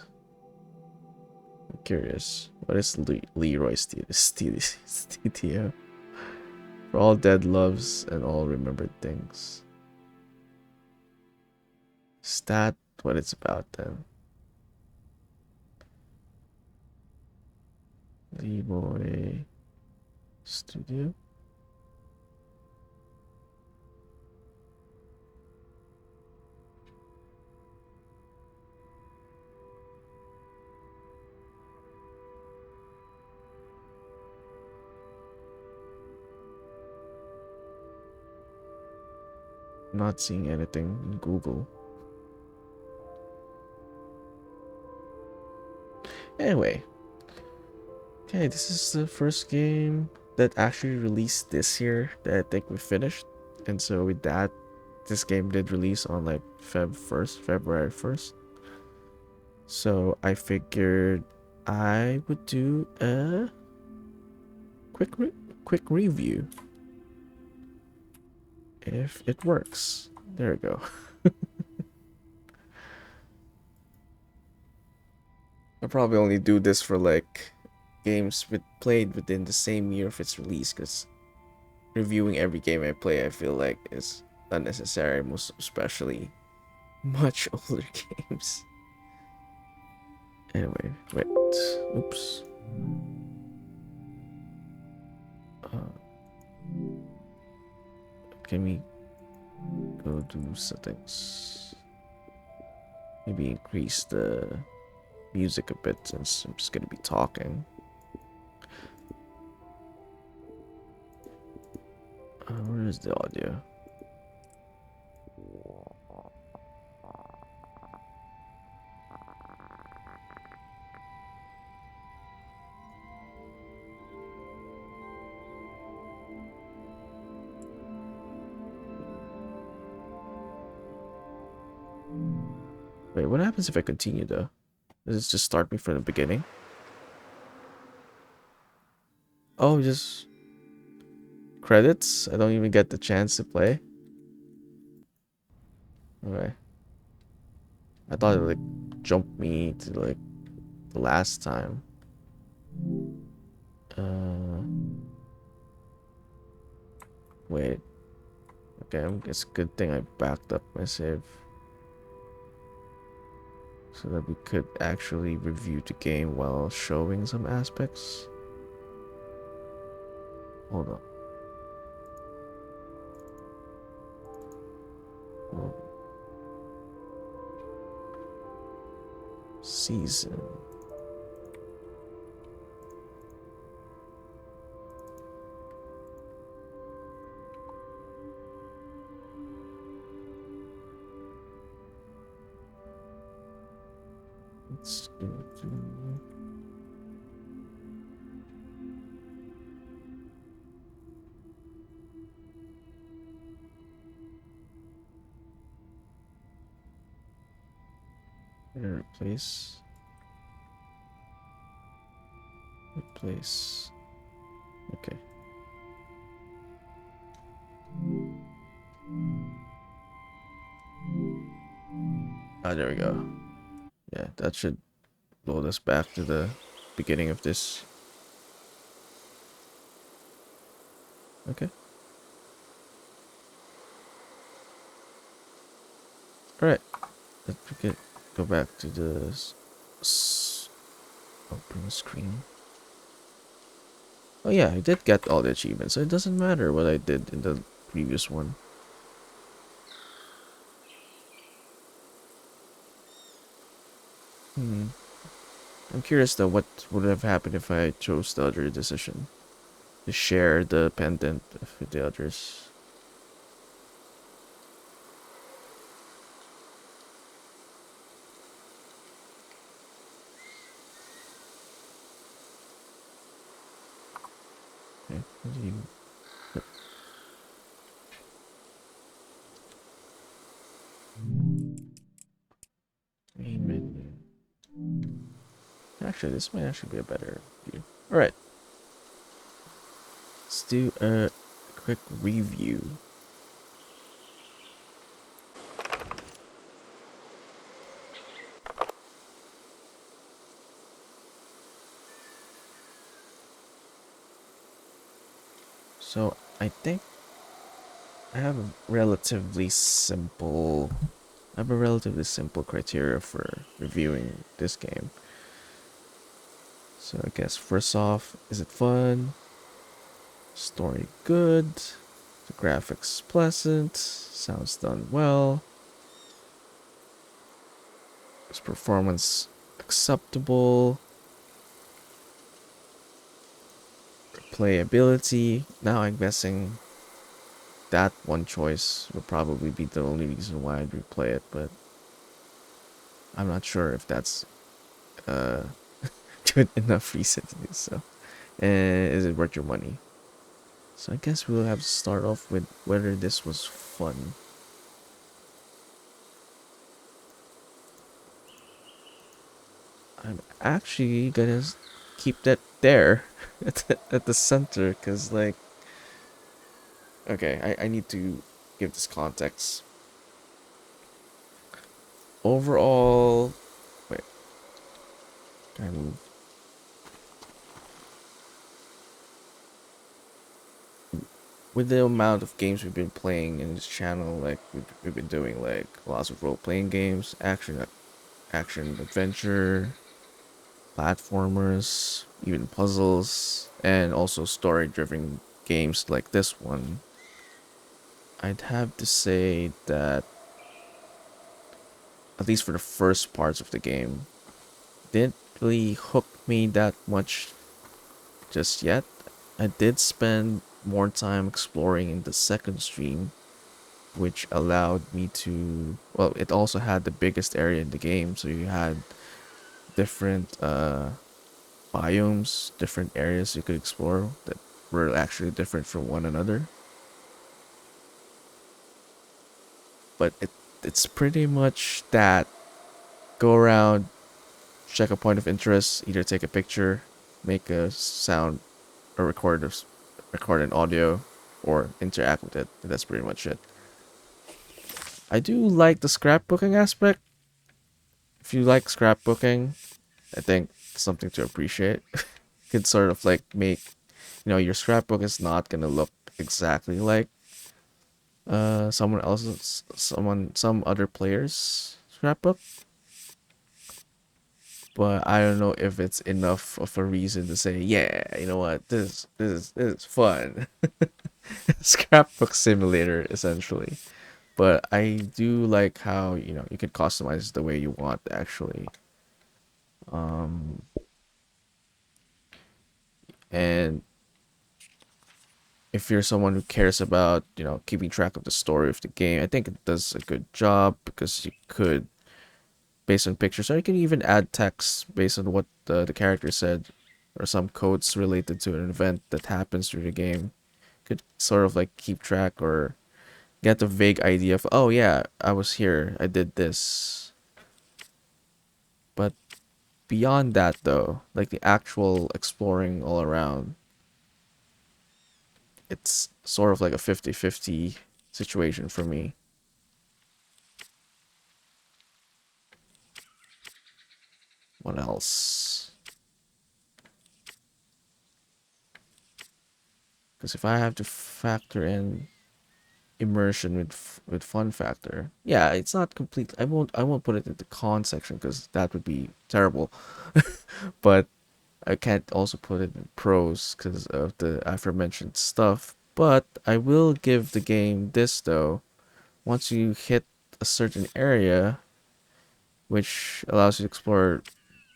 I'm curious. What is Leroy Studio? For all dead loves and all remembered things. Stat what it's about then. Leroy Studio. Not seeing anything in Google. Anyway. Okay, this is the first game that actually released this year that I think we finished. And so with that, this game did release on like February 1st. So I figured I would do a quick review. If it works. There we go. I'll probably only do this for like games played within the same year of its release, because reviewing every game I play I feel like is unnecessary, most especially much older games. Anyway, wait. Oops. Can we go do settings? Maybe increase the music a bit since I'm just gonna be talking. Where is the audio? Wait, what happens if I continue though? Does it just start me from the beginning? Oh, just credits? I don't even get the chance to play? Okay. I thought it would like jump me to like the last time. Wait. Okay, it's a good thing I backed up my save. So that we could actually review the game while showing some aspects. Hold on. Season. Let's go to replace. Replace. Okay. Ah, there we go. Yeah, that should load us back to the beginning of this. Okay. Alright. Let's go back to the open screen. Oh yeah, I did get all the achievements, so it doesn't matter what I did in the previous one. I'm curious though, what would have happened if I chose the other decision? To share the pendant with the others. Okay, what do you... Main menu. Actually, this might actually be a better view. Alright. Let's do a quick review. So, I think I have a relatively simple criteria for reviewing this game. So I guess first off, is it fun? Story good? The graphics pleasant? Sounds done well? Is performance acceptable? Playability? Now I'm guessing that one choice would probably be the only reason why I'd replay it, but I'm not sure if that's uh good enough reason to do so. And is it worth your money? So I guess we'll have to start off with whether this was fun. I'm actually gonna keep that there at the center, because like, okay, I need to give this context. Overall, wait, can I move? With the amount of games we've been playing in this channel, like we've been doing like lots of role-playing games, action adventure, platformers, even puzzles, and also story-driven games like this one. I'd have to say that, at least for the first parts of the game, didn't really hook me that much just yet. I did spend more time exploring in the second stream, which allowed me to, well, it also had the biggest area in the game, so you had different biomes, different areas you could explore that were actually different from one another. But it's pretty much that: go around, check a point of interest, either take a picture, make a sound, or record an audio, or interact with it. And that's pretty much it. I do like the scrapbooking aspect. If you like scrapbooking, I think it's something to appreciate. You can sort of like make, your scrapbook is not gonna look exactly like some other player's scrapbook, but I don't know if it's enough of a reason to say, yeah, you know what, this is fun. Scrapbook simulator essentially. But I do like how, you could customize the way you want, actually. Um, and if you're someone who cares about, keeping track of the story of the game, I think it does a good job because you could, based on pictures, or you can even add text based on what the character said, or some codes related to an event that happens through the game. Could sort of like keep track or get a vague idea of, oh yeah, I was here, I did this. But beyond that, though, like the actual exploring all around, it's sort of like a 50-50 situation for me. What else? Because if I have to factor in immersion with fun factor, yeah, it's not complete. I won't put it in the con section because that would be terrible. But I can't also put it in pros because of the aforementioned stuff. But I will give the game this though. Once you hit a certain area, which allows you to explore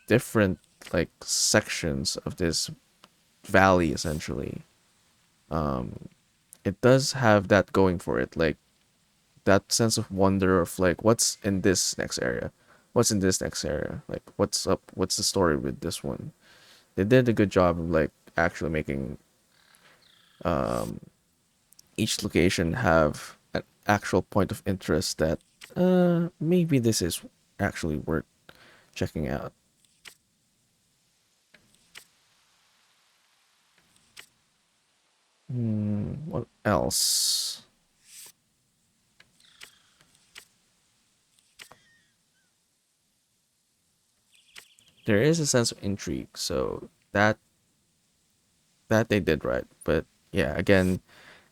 different like sections of this valley essentially, um, it does have that going for it. Like that sense of wonder of like what's in this next area, what's in this next area, like what's up, what's the story with this one. They did a good job of like actually making um each location have an actual point of interest that maybe this is actually worth checking out. What else? There is a sense of intrigue, so that they did right. But yeah, again,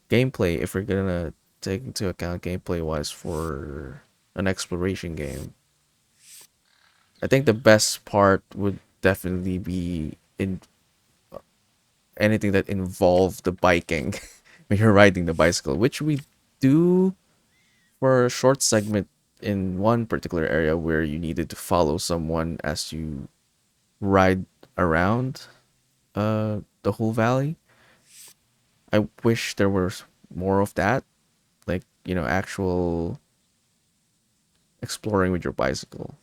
gameplay, if we're gonna take into account gameplay wise for an exploration game, I think the best part would definitely be in anything that involved the biking when you're riding the bicycle, which we do for a short segment in one particular area where you needed to follow someone as you ride around the whole valley. I wish there was more of that, like, actual exploring with your bicycle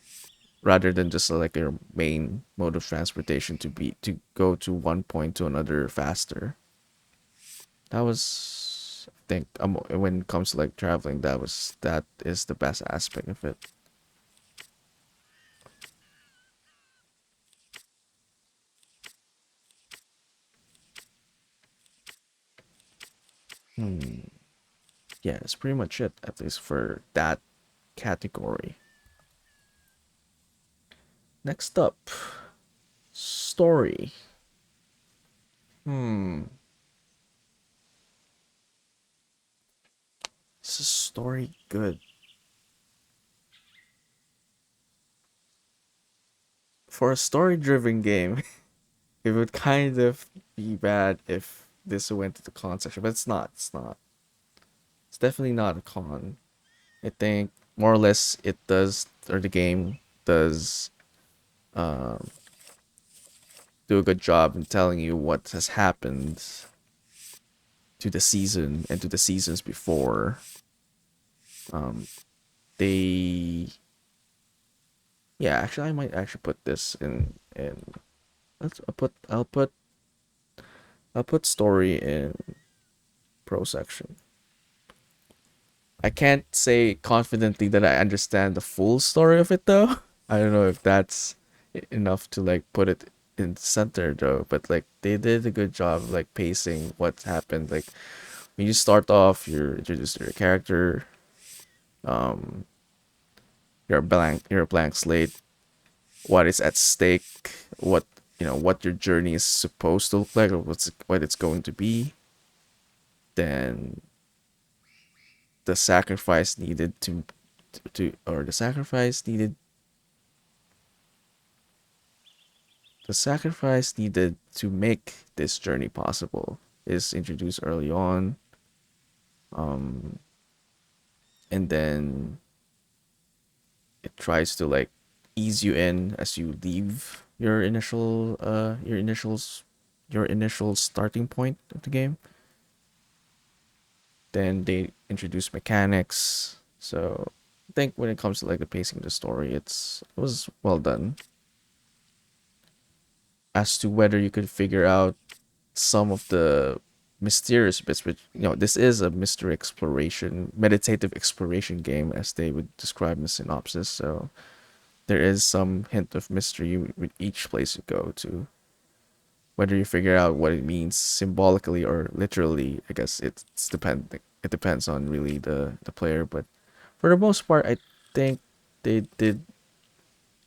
rather than just like your main mode of transportation to go to one point to another faster. That was, I think, when it comes to like traveling, that is the best aspect of it. Hmm. Yeah, that's pretty much it, at least for that category. Next up, story. Hmm. Is the story good? For a story-driven game, it would kind of be bad if this went to the con section, but it's not. It's not. It's definitely not a con. I think more or less it does, or the game does, um, do a good job in telling you what has happened to the season and to the seasons before. Um, they, yeah, actually, I might actually put this in. I'll put story in pro section. I can't say confidently that I understand the full story of it though. I don't know if that's enough to like put it in center though, but like they did a good job of like pacing what happened. Like when you start off, you're introduced to your character. Um, you're a blank slate. What is at stake? What your journey is supposed to look like, or what it's going to be. Then the sacrifice needed to or the sacrifice needed to make this journey possible is introduced early on. Um, and then it tries to like ease you in as you leave. your initial starting point of the game. Then they introduce mechanics. So I think when it comes to like the pacing of the story, it was well done. As to whether you could figure out some of the mysterious bits, which this is a mystery exploration, meditative exploration game, as they would describe in the synopsis. So there is some hint of mystery with each place you go to. Whether you figure out what it means symbolically or literally, I guess it depends on really the player. But for the most part, I think they did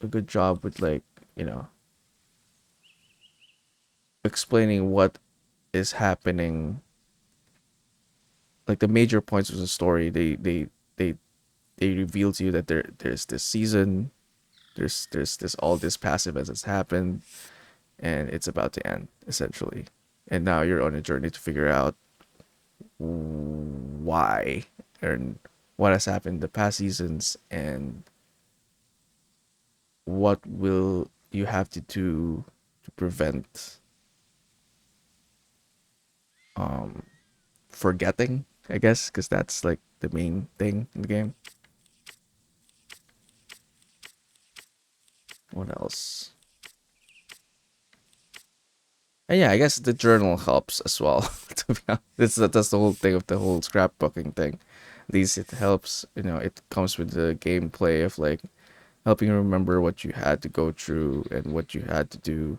a good job with like, you know, explaining what is happening, like the major points of the story. They they reveal to you that there's this season, there's this all this passive as it's happened, and it's about to end essentially. And now you're on a journey to figure out why and what has happened the past seasons, and what will you have to do to prevent um forgetting, I guess, because that's like the main thing in the game. What else? And yeah, I guess the journal helps as well. To be honest, that's the whole thing of the whole scrapbooking thing. At least it helps. It comes with the gameplay of like helping you remember what you had to go through and what you had to do,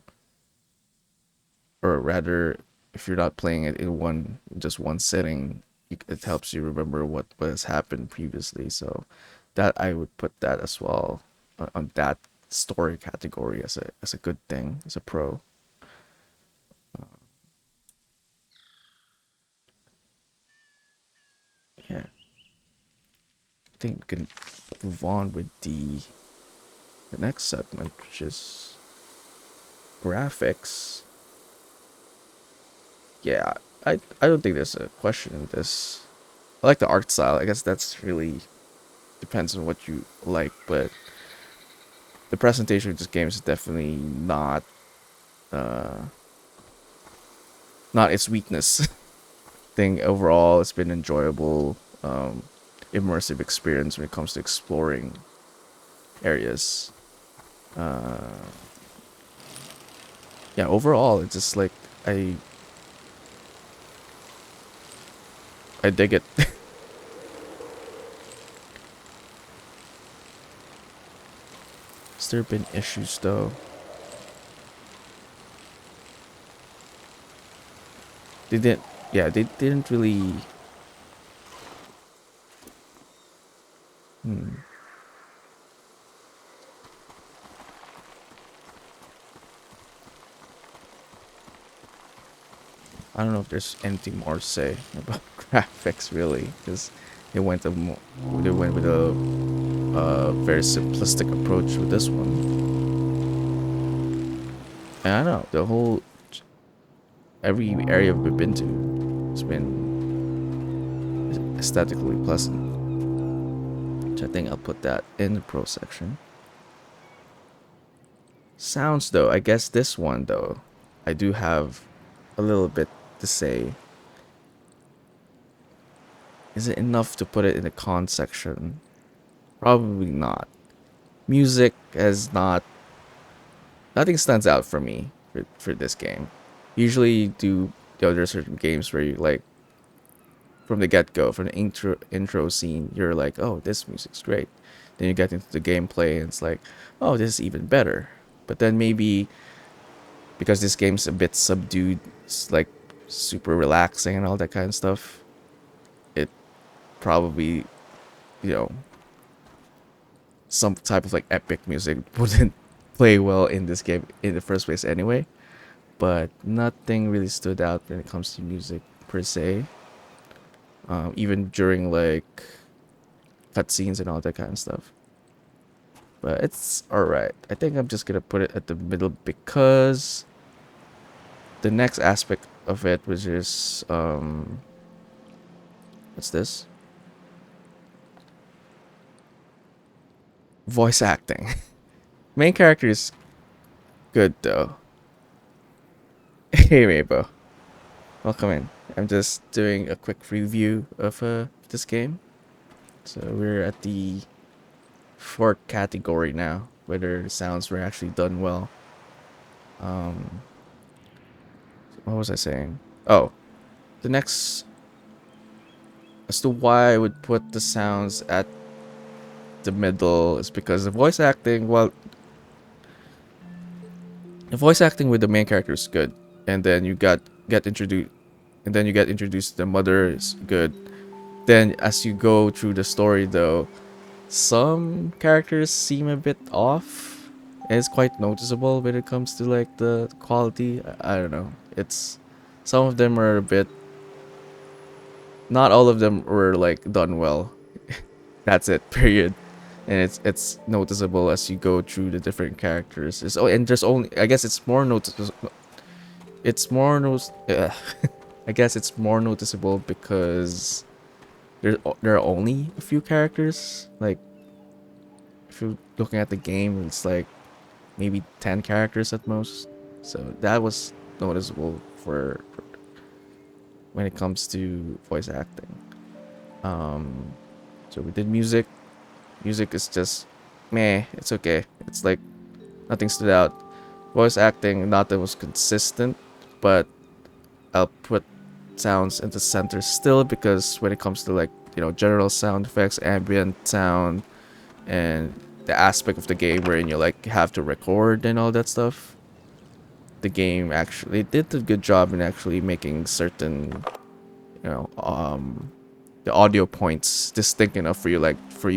or rather, if you're not playing it in just one sitting, it helps you remember what has happened previously. So that I would put that as well on that story category as a good thing, as a pro. Yeah, I think we can move on with the next segment, which is graphics. Yeah, I don't think there's a question in this. I like the art style. I guess that's really depends on what you like, but the presentation of this game is definitely uh not its weakness. Thing overall, it's been enjoyable, immersive experience when it comes to exploring areas. Yeah, overall, it's just like I I dig it. Has there been issues though? They didn't. Yeah, they didn't really. Hmm. I don't know if there's anything more to say about graphics really, because they went a mo- they went with a very simplistic approach with this one. And I don't know, the whole every area we've been to has been aesthetically pleasant. So I think I'll put that in the pro section. Sounds though, I guess this one though, I do have a little bit to say. Is it enough to put it in the con section? Probably not. Music has not. Nothing stands out for me for this game. Usually, there are certain games where you like from the get go, from the intro scene, you're like, oh, this music's great. Then you get into the gameplay and it's like, oh, this is even better. But then maybe because this game's a bit subdued, it's like super relaxing and all that kind of stuff, it probably, you know, some type of like epic music wouldn't play well in this game in the first place anyway. But nothing really stood out when it comes to music per se. Even during like cutscenes and all that kind of stuff. But it's alright. I think I'm just gonna put it at the middle because the next aspect of it, which is what's this? Voice acting. Main character is good though. Hey, Rainbow. Welcome in. I'm just doing a quick review of this game. So we're at the fourth category now, whether the sounds were actually done well. Um, what was I saying? Oh, the next as to why I would put the sounds at the middle is because the voice acting, well, the voice acting with the main character is good, and then you get introduced, and then you get introduced to the mother is good. Then as you go through the story, though, some characters seem a bit off, and it's quite noticeable when it comes to like the quality. I don't know. It's some of them are a bit. Not all of them were like done well. That's it. Period. And it's noticeable as you go through the different characters. It's, oh, and there's only, I guess it's more noticeable. It's more I guess it's more noticeable because there are only a few characters. Like if you're looking at the game, it's like maybe 10 characters at most. So that was noticeable for when it comes to voice acting. Um, so we did music. Music is just meh. It's okay. It's like nothing stood out. Voice acting, not that it was consistent, but I'll put sounds into center still because when it comes to like general sound effects, ambient sound, and the aspect of the game wherein you like have to record and all that stuff, the game actually did a good job in actually making certain you know um the audio points distinct enough for you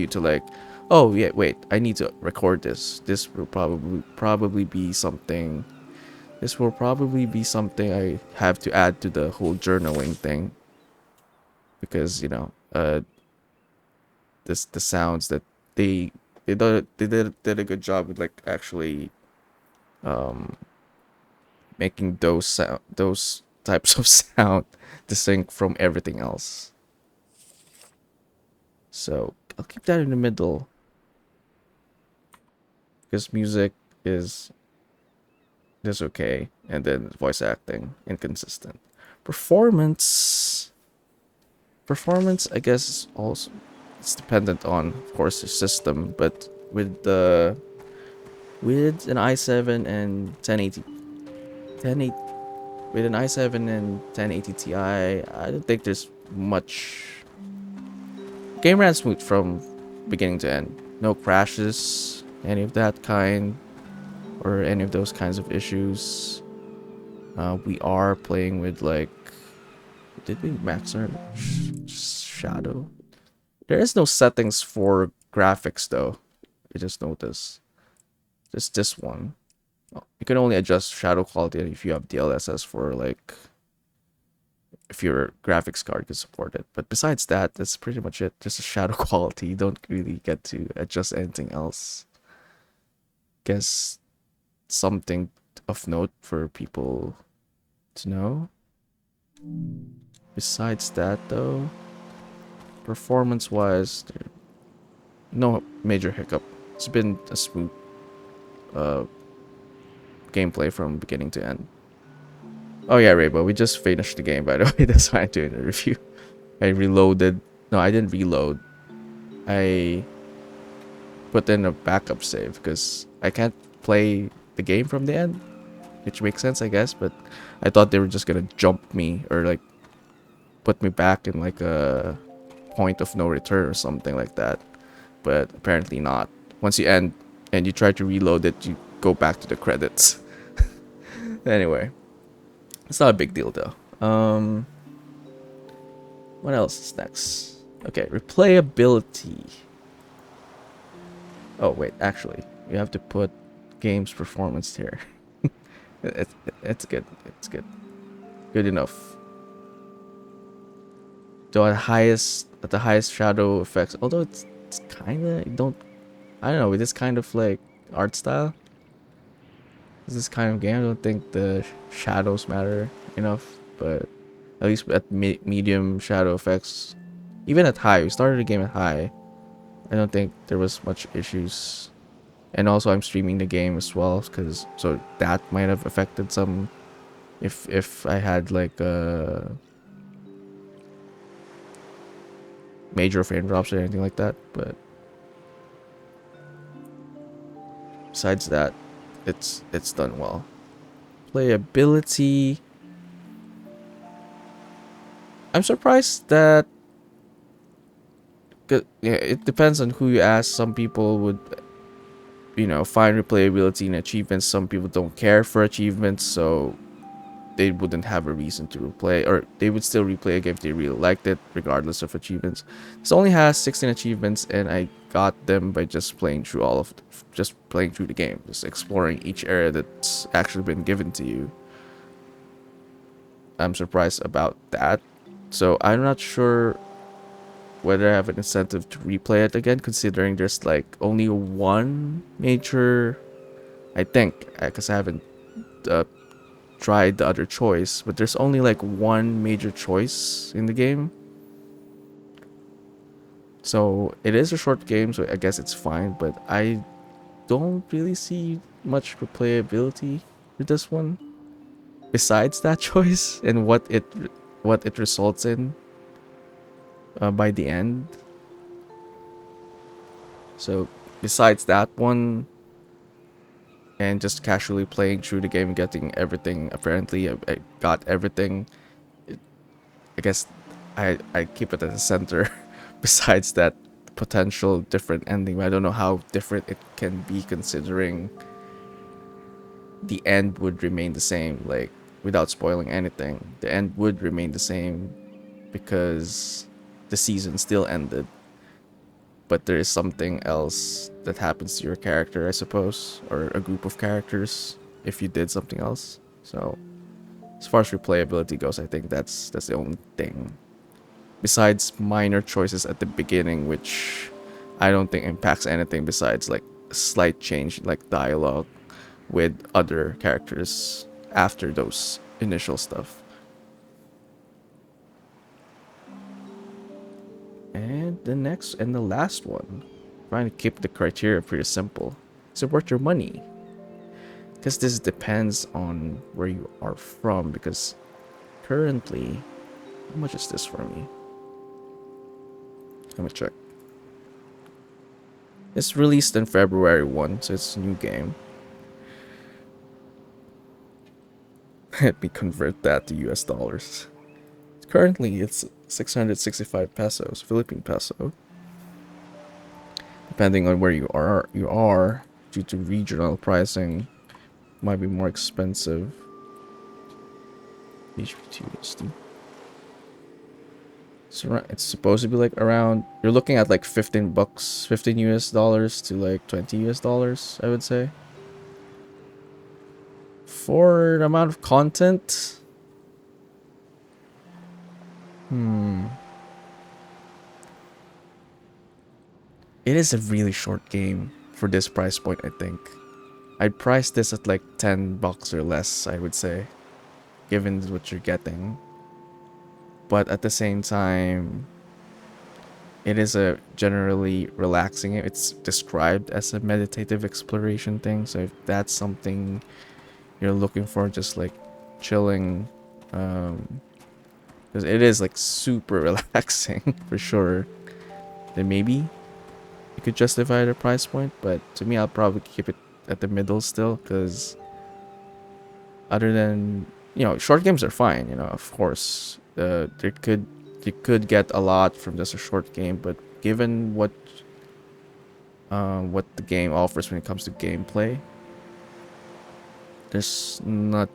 to like, oh yeah, wait, I need to record this. This will probably be something I have to add to the whole journaling thing because this the sounds that they did a good job with like actually um making those types of sound distinct from everything else. So I'll keep that in the middle because music is just okay, and then voice acting inconsistent. Performance, performance, I guess is also it's dependent on, of course, the system, but with an i7 and 1080 with an i7 and 1080 Ti, I don't think there's much. Game ran smooth from beginning to end. No crashes, any of that kind, or any of those kinds of issues. We are playing with like, did we max our shadow? There is no settings for graphics though. I just noticed. Just this one. You can only adjust shadow quality if you have DLSS for like if your graphics card can support it. But besides that, that's pretty much it. Just a shadow quality. You don't really get to adjust anything else. Guess something of note for people to know. Besides that, though, performance-wise, no major hiccup. It's been a smooth uh, gameplay from beginning to end. Oh yeah, Rainbow, we just finished the game, by the way. That's why I'm doing the review. I reloaded. No, I didn't reload. I put in a backup save because I can't play the game from the end, which makes sense, I guess. But I thought they were just gonna jump me or like put me back in like a point of no return or something like that. But apparently not. Once you end and you try to reload it, you go back to the credits. Anyway, it's not a big deal though. What else is next? Okay, replayability. Oh wait, actually, you have to put game's performance here. It's good. It's good. Good enough. So at the highest shadow effects, although it's kind of don't, I don't know, with this kind of like art style, this kind of game, I don't think the shadows matter enough. But at least at medium shadow effects, even at high, we started the game at high. I don't think there was much issues And also I'm streaming the game as well, because so that might have affected some, if I had like major frame drops or anything like that. But besides that, it's done well. Playability, I'm surprised that, yeah, it depends on who you ask. Some people would, find replayability in achievements. Some people don't care for achievements, so they wouldn't have a reason to replay, or they would still replay a game if they really liked it, regardless of achievements. This only has 16 achievements, and I got them by just playing through just playing through the game, just exploring each area that's actually been given to you. I'm surprised about that. So I'm not sure whether I have an incentive to replay it again, considering there's like only one major, I think, because I haven't uh, tried the other choice, but there's only like one major choice in the game. So it is a short game, so I guess it's fine, but I don't really see much replayability with this one besides that choice and what it results in by the end. So besides that one, and just casually playing through the game, getting everything, apparently I got everything. I guess I keep it at the center. Besides that potential different ending, I don't know how different it can be, considering the end would remain the same. Like, without spoiling anything, the end would remain the same because the season still ended, but there is something else that happens to your character, I suppose, or a group of characters if you did something else. So as far as replayability goes, I think that's the only thing, besides minor choices at the beginning, which I don't think impacts anything besides like a slight change, like dialogue with other characters after those initial stuff. And the next and the last one, trying to keep the criteria pretty simple. Is it worth your money? Because this depends on where you are from, because currently, how much is this for me? Let me check. It's released in February 1, so it's a new game. Let me convert that to US dollars. Currently, it's 665 pesos, Philippine peso. Depending on where you are, due to regional pricing, might be more expensive. HBT. So it's supposed to be like around, you're looking at like 15 bucks, 15 US dollars to like 20 US dollars, I would say. For the amount of content, it is a really short game for this price point, I think. I'd price this at like 10 bucks or less, I would say, given what you're getting. But at the same time, it is a generally relaxing. It's described as a meditative exploration thing, so if that's something you're looking for, just like chilling, because it is like super relaxing for sure, then maybe you could justify the price point. But to me, I'll probably keep it at the middle still, because other than, short games are fine, of course, you could get a lot from just a short game, but given what the game offers when it comes to gameplay, there's not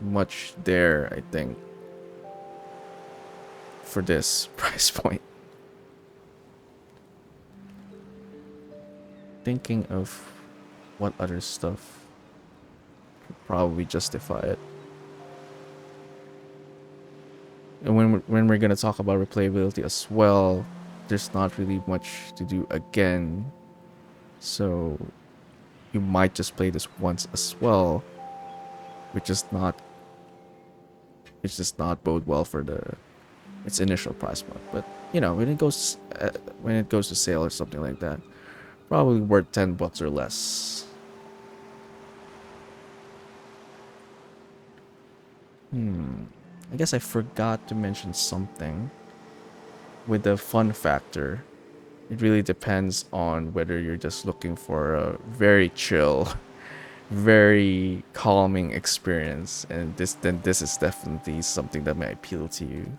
much there, I think, for this price point. Thinking of what other stuff could probably justify it. And when we're gonna talk about replayability as well, there's not really much to do again. So you might just play this once as well, which does not bode well for its initial price point. But when it goes to sale or something like that, Probably worth $10 or less. I guess I forgot to mention something. With the fun factor, it really depends on whether you're just looking for a very chill, very calming experience, and this is definitely something that may appeal to you.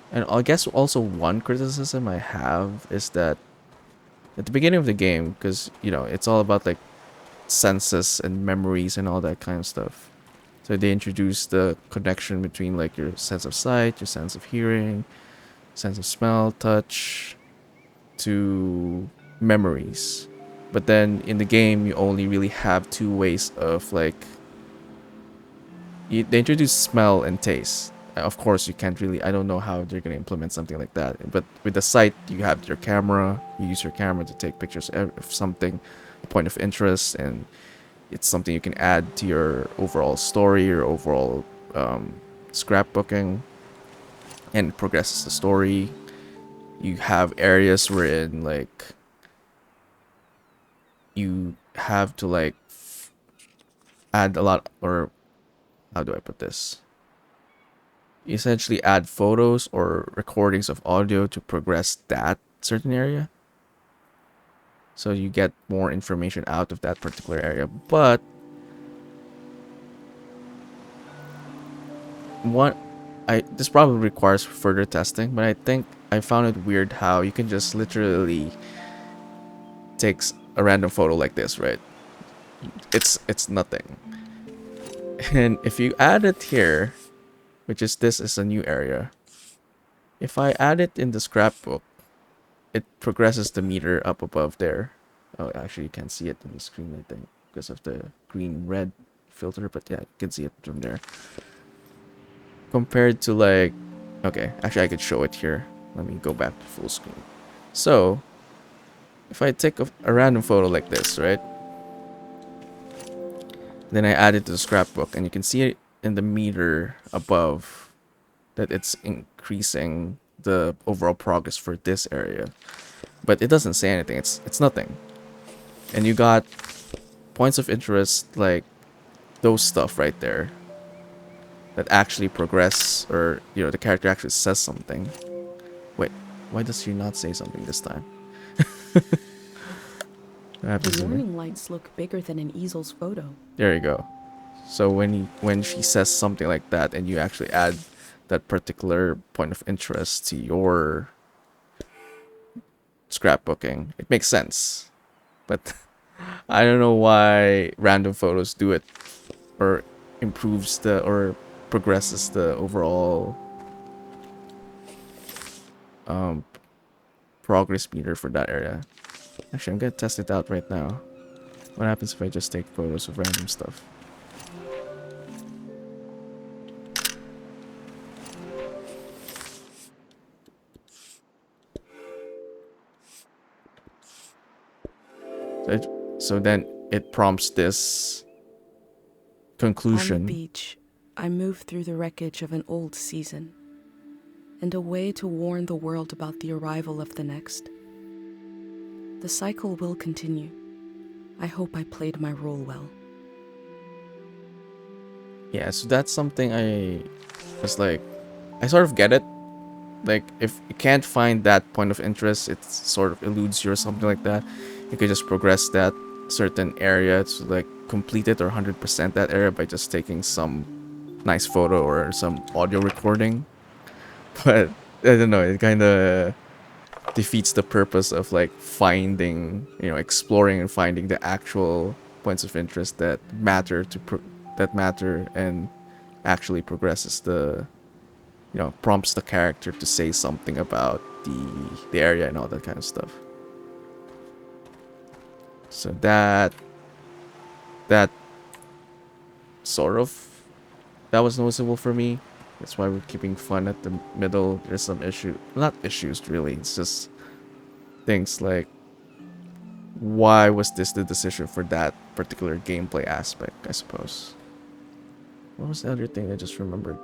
And I guess also one criticism I have is that at the beginning of the game, because it's all about like senses and memories and all that kind of stuff. So they introduce the connection between like your sense of sight, your sense of hearing, sense of smell, touch, to memories. But then in the game, you only really have two ways of like. They introduce smell and taste. Of course, you can't really. I don't know how they're gonna implement something like that. But with the sight, you have your camera. You use your camera to take pictures of something, a point of interest, and it's something you can add to your overall story, your overall scrapbooking, and it progresses the story. You have areas wherein like you have to like add a lot, or how do I put this? You essentially add photos or recordings of audio to progress that certain area. So you get more information out of that particular area. But what this probably requires further testing, but I think I found it weird how you can just literally take a random photo like this, right? It's nothing. And if you add it here, which is this is a new area. If I add it in the scrapbook, it progresses the meter up above there. Oh, actually, you can't see it on the screen, I think, because of the green-red filter, but yeah, you can see it from there. Compared to like, okay, actually, I could show it here. Let me go back to full screen. So, if I take a random photo like this, right? Then I add it to the scrapbook, and you can see it in the meter above that it's increasing the overall progress for this area. But it doesn't say anything. It's nothing. And you got points of interest like those stuff right there that actually progress, or the character actually says something. Wait, why does she not say something this time? What happens The to me? warning lights look bigger than an easel's photo. There you go. So when she says something like that, and you actually add that particular point of interest to your scrapbooking, it makes sense. But I don't know why random photos do it, or improves or progresses the overall progress meter for that area. Actually, I'm gonna test it out right now. What happens if I just take photos of random stuff? So then it prompts this On the conclusion. beach, I move through the wreckage of an old season, and a way to warn the world about the arrival of the next. The cycle will continue. I hope I played my role well. Yeah, so that's something I was like, I sort of get it. Like, if you can't find that point of interest, it sort of eludes you or something like that. You could just progress that certain area to like complete it or 100% that area by just taking some nice photo or some audio recording. But I don't know, it kind of defeats the purpose of like finding, exploring and finding the actual points of interest that matter that matter and actually progresses prompts the character to say something about the area and all that kind of stuff. So that sort of that was noticeable for me. That's why we're keeping fun at the middle. There's some not issues really. It's just things like, why was this the decision for that particular gameplay aspect, I suppose. What was the other thing I just remembered?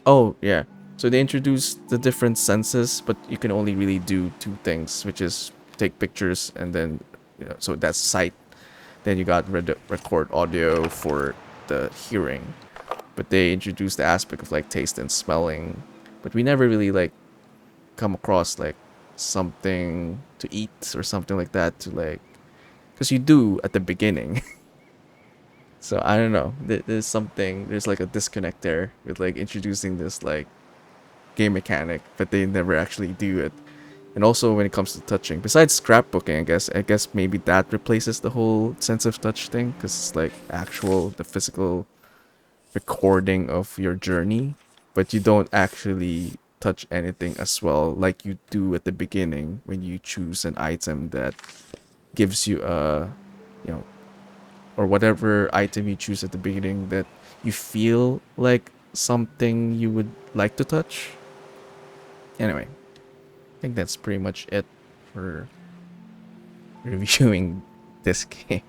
Oh, yeah. So they introduced the different senses, but you can only really do two things, which is take pictures and then, so that's sight. Then you got record audio for the hearing. But they introduced the aspect of like taste and smelling. But we never really like come across like something to eat or something like that to like, because you do at the beginning. So I don't know. There's something. There's like a disconnect there with like introducing this like game mechanic, but they never actually do it. And also when it comes to touching, besides scrapbooking, I guess maybe that replaces the whole sense of touch thing, because it's like actual the physical recording of your journey, but you don't actually touch anything as well like you do at the beginning when you choose an item that gives you a, you know, or whatever item you choose at the beginning that you feel like something you would like to touch. Anyway, I think that's pretty much it for reviewing this game.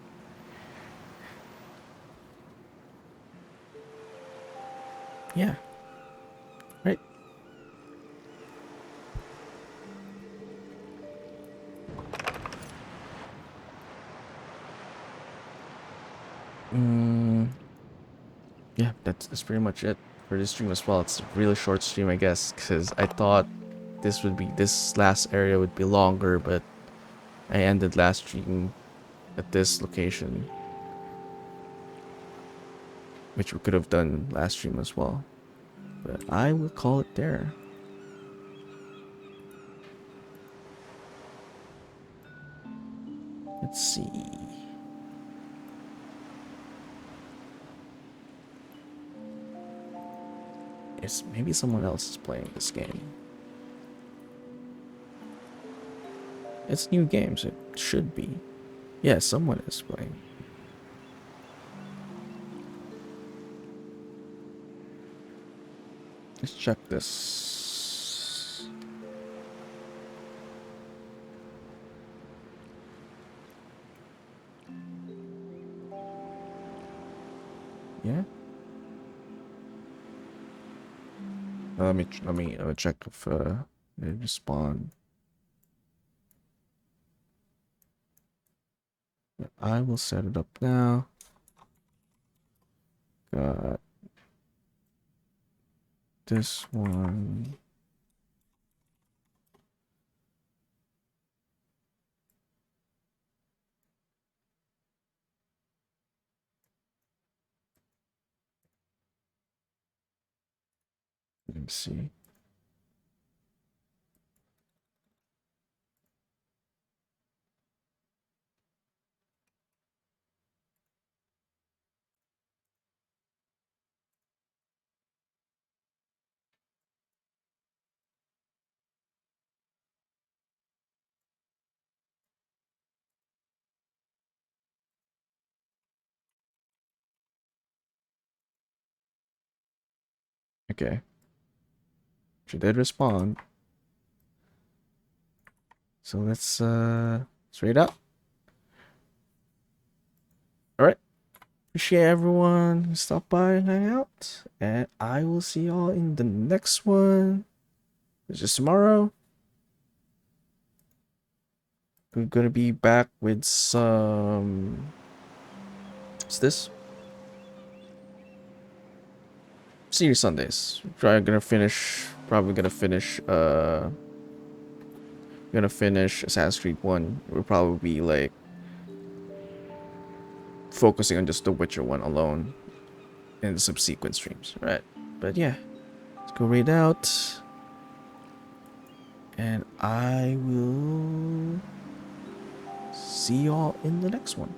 Yeah, right. Mm, yeah, that's pretty much it for this stream as well. It's a really short stream, I guess, because I thought this last area would be longer, but I ended last stream at this location, which we could have done last stream as well. But I will call it there. Let's see. Yes, maybe someone else is playing this game. It's new games. It should be. Yeah, someone is playing. Let's check this. Yeah. Let me check if they respond. I will set it up now. Got this one. Let me see. Okay. She did respond. So let's read out. Alright. Appreciate everyone who stopped by and hang out. And I will see y'all in the next one. Which is tomorrow. We're gonna be back with some, what's this? Senior Sundays. Probably gonna finish Assassin's Creed 1. We'll probably be like focusing on just the Witcher 1 alone in the subsequent streams, right? But yeah, let's go read out. And I will see y'all in the next one.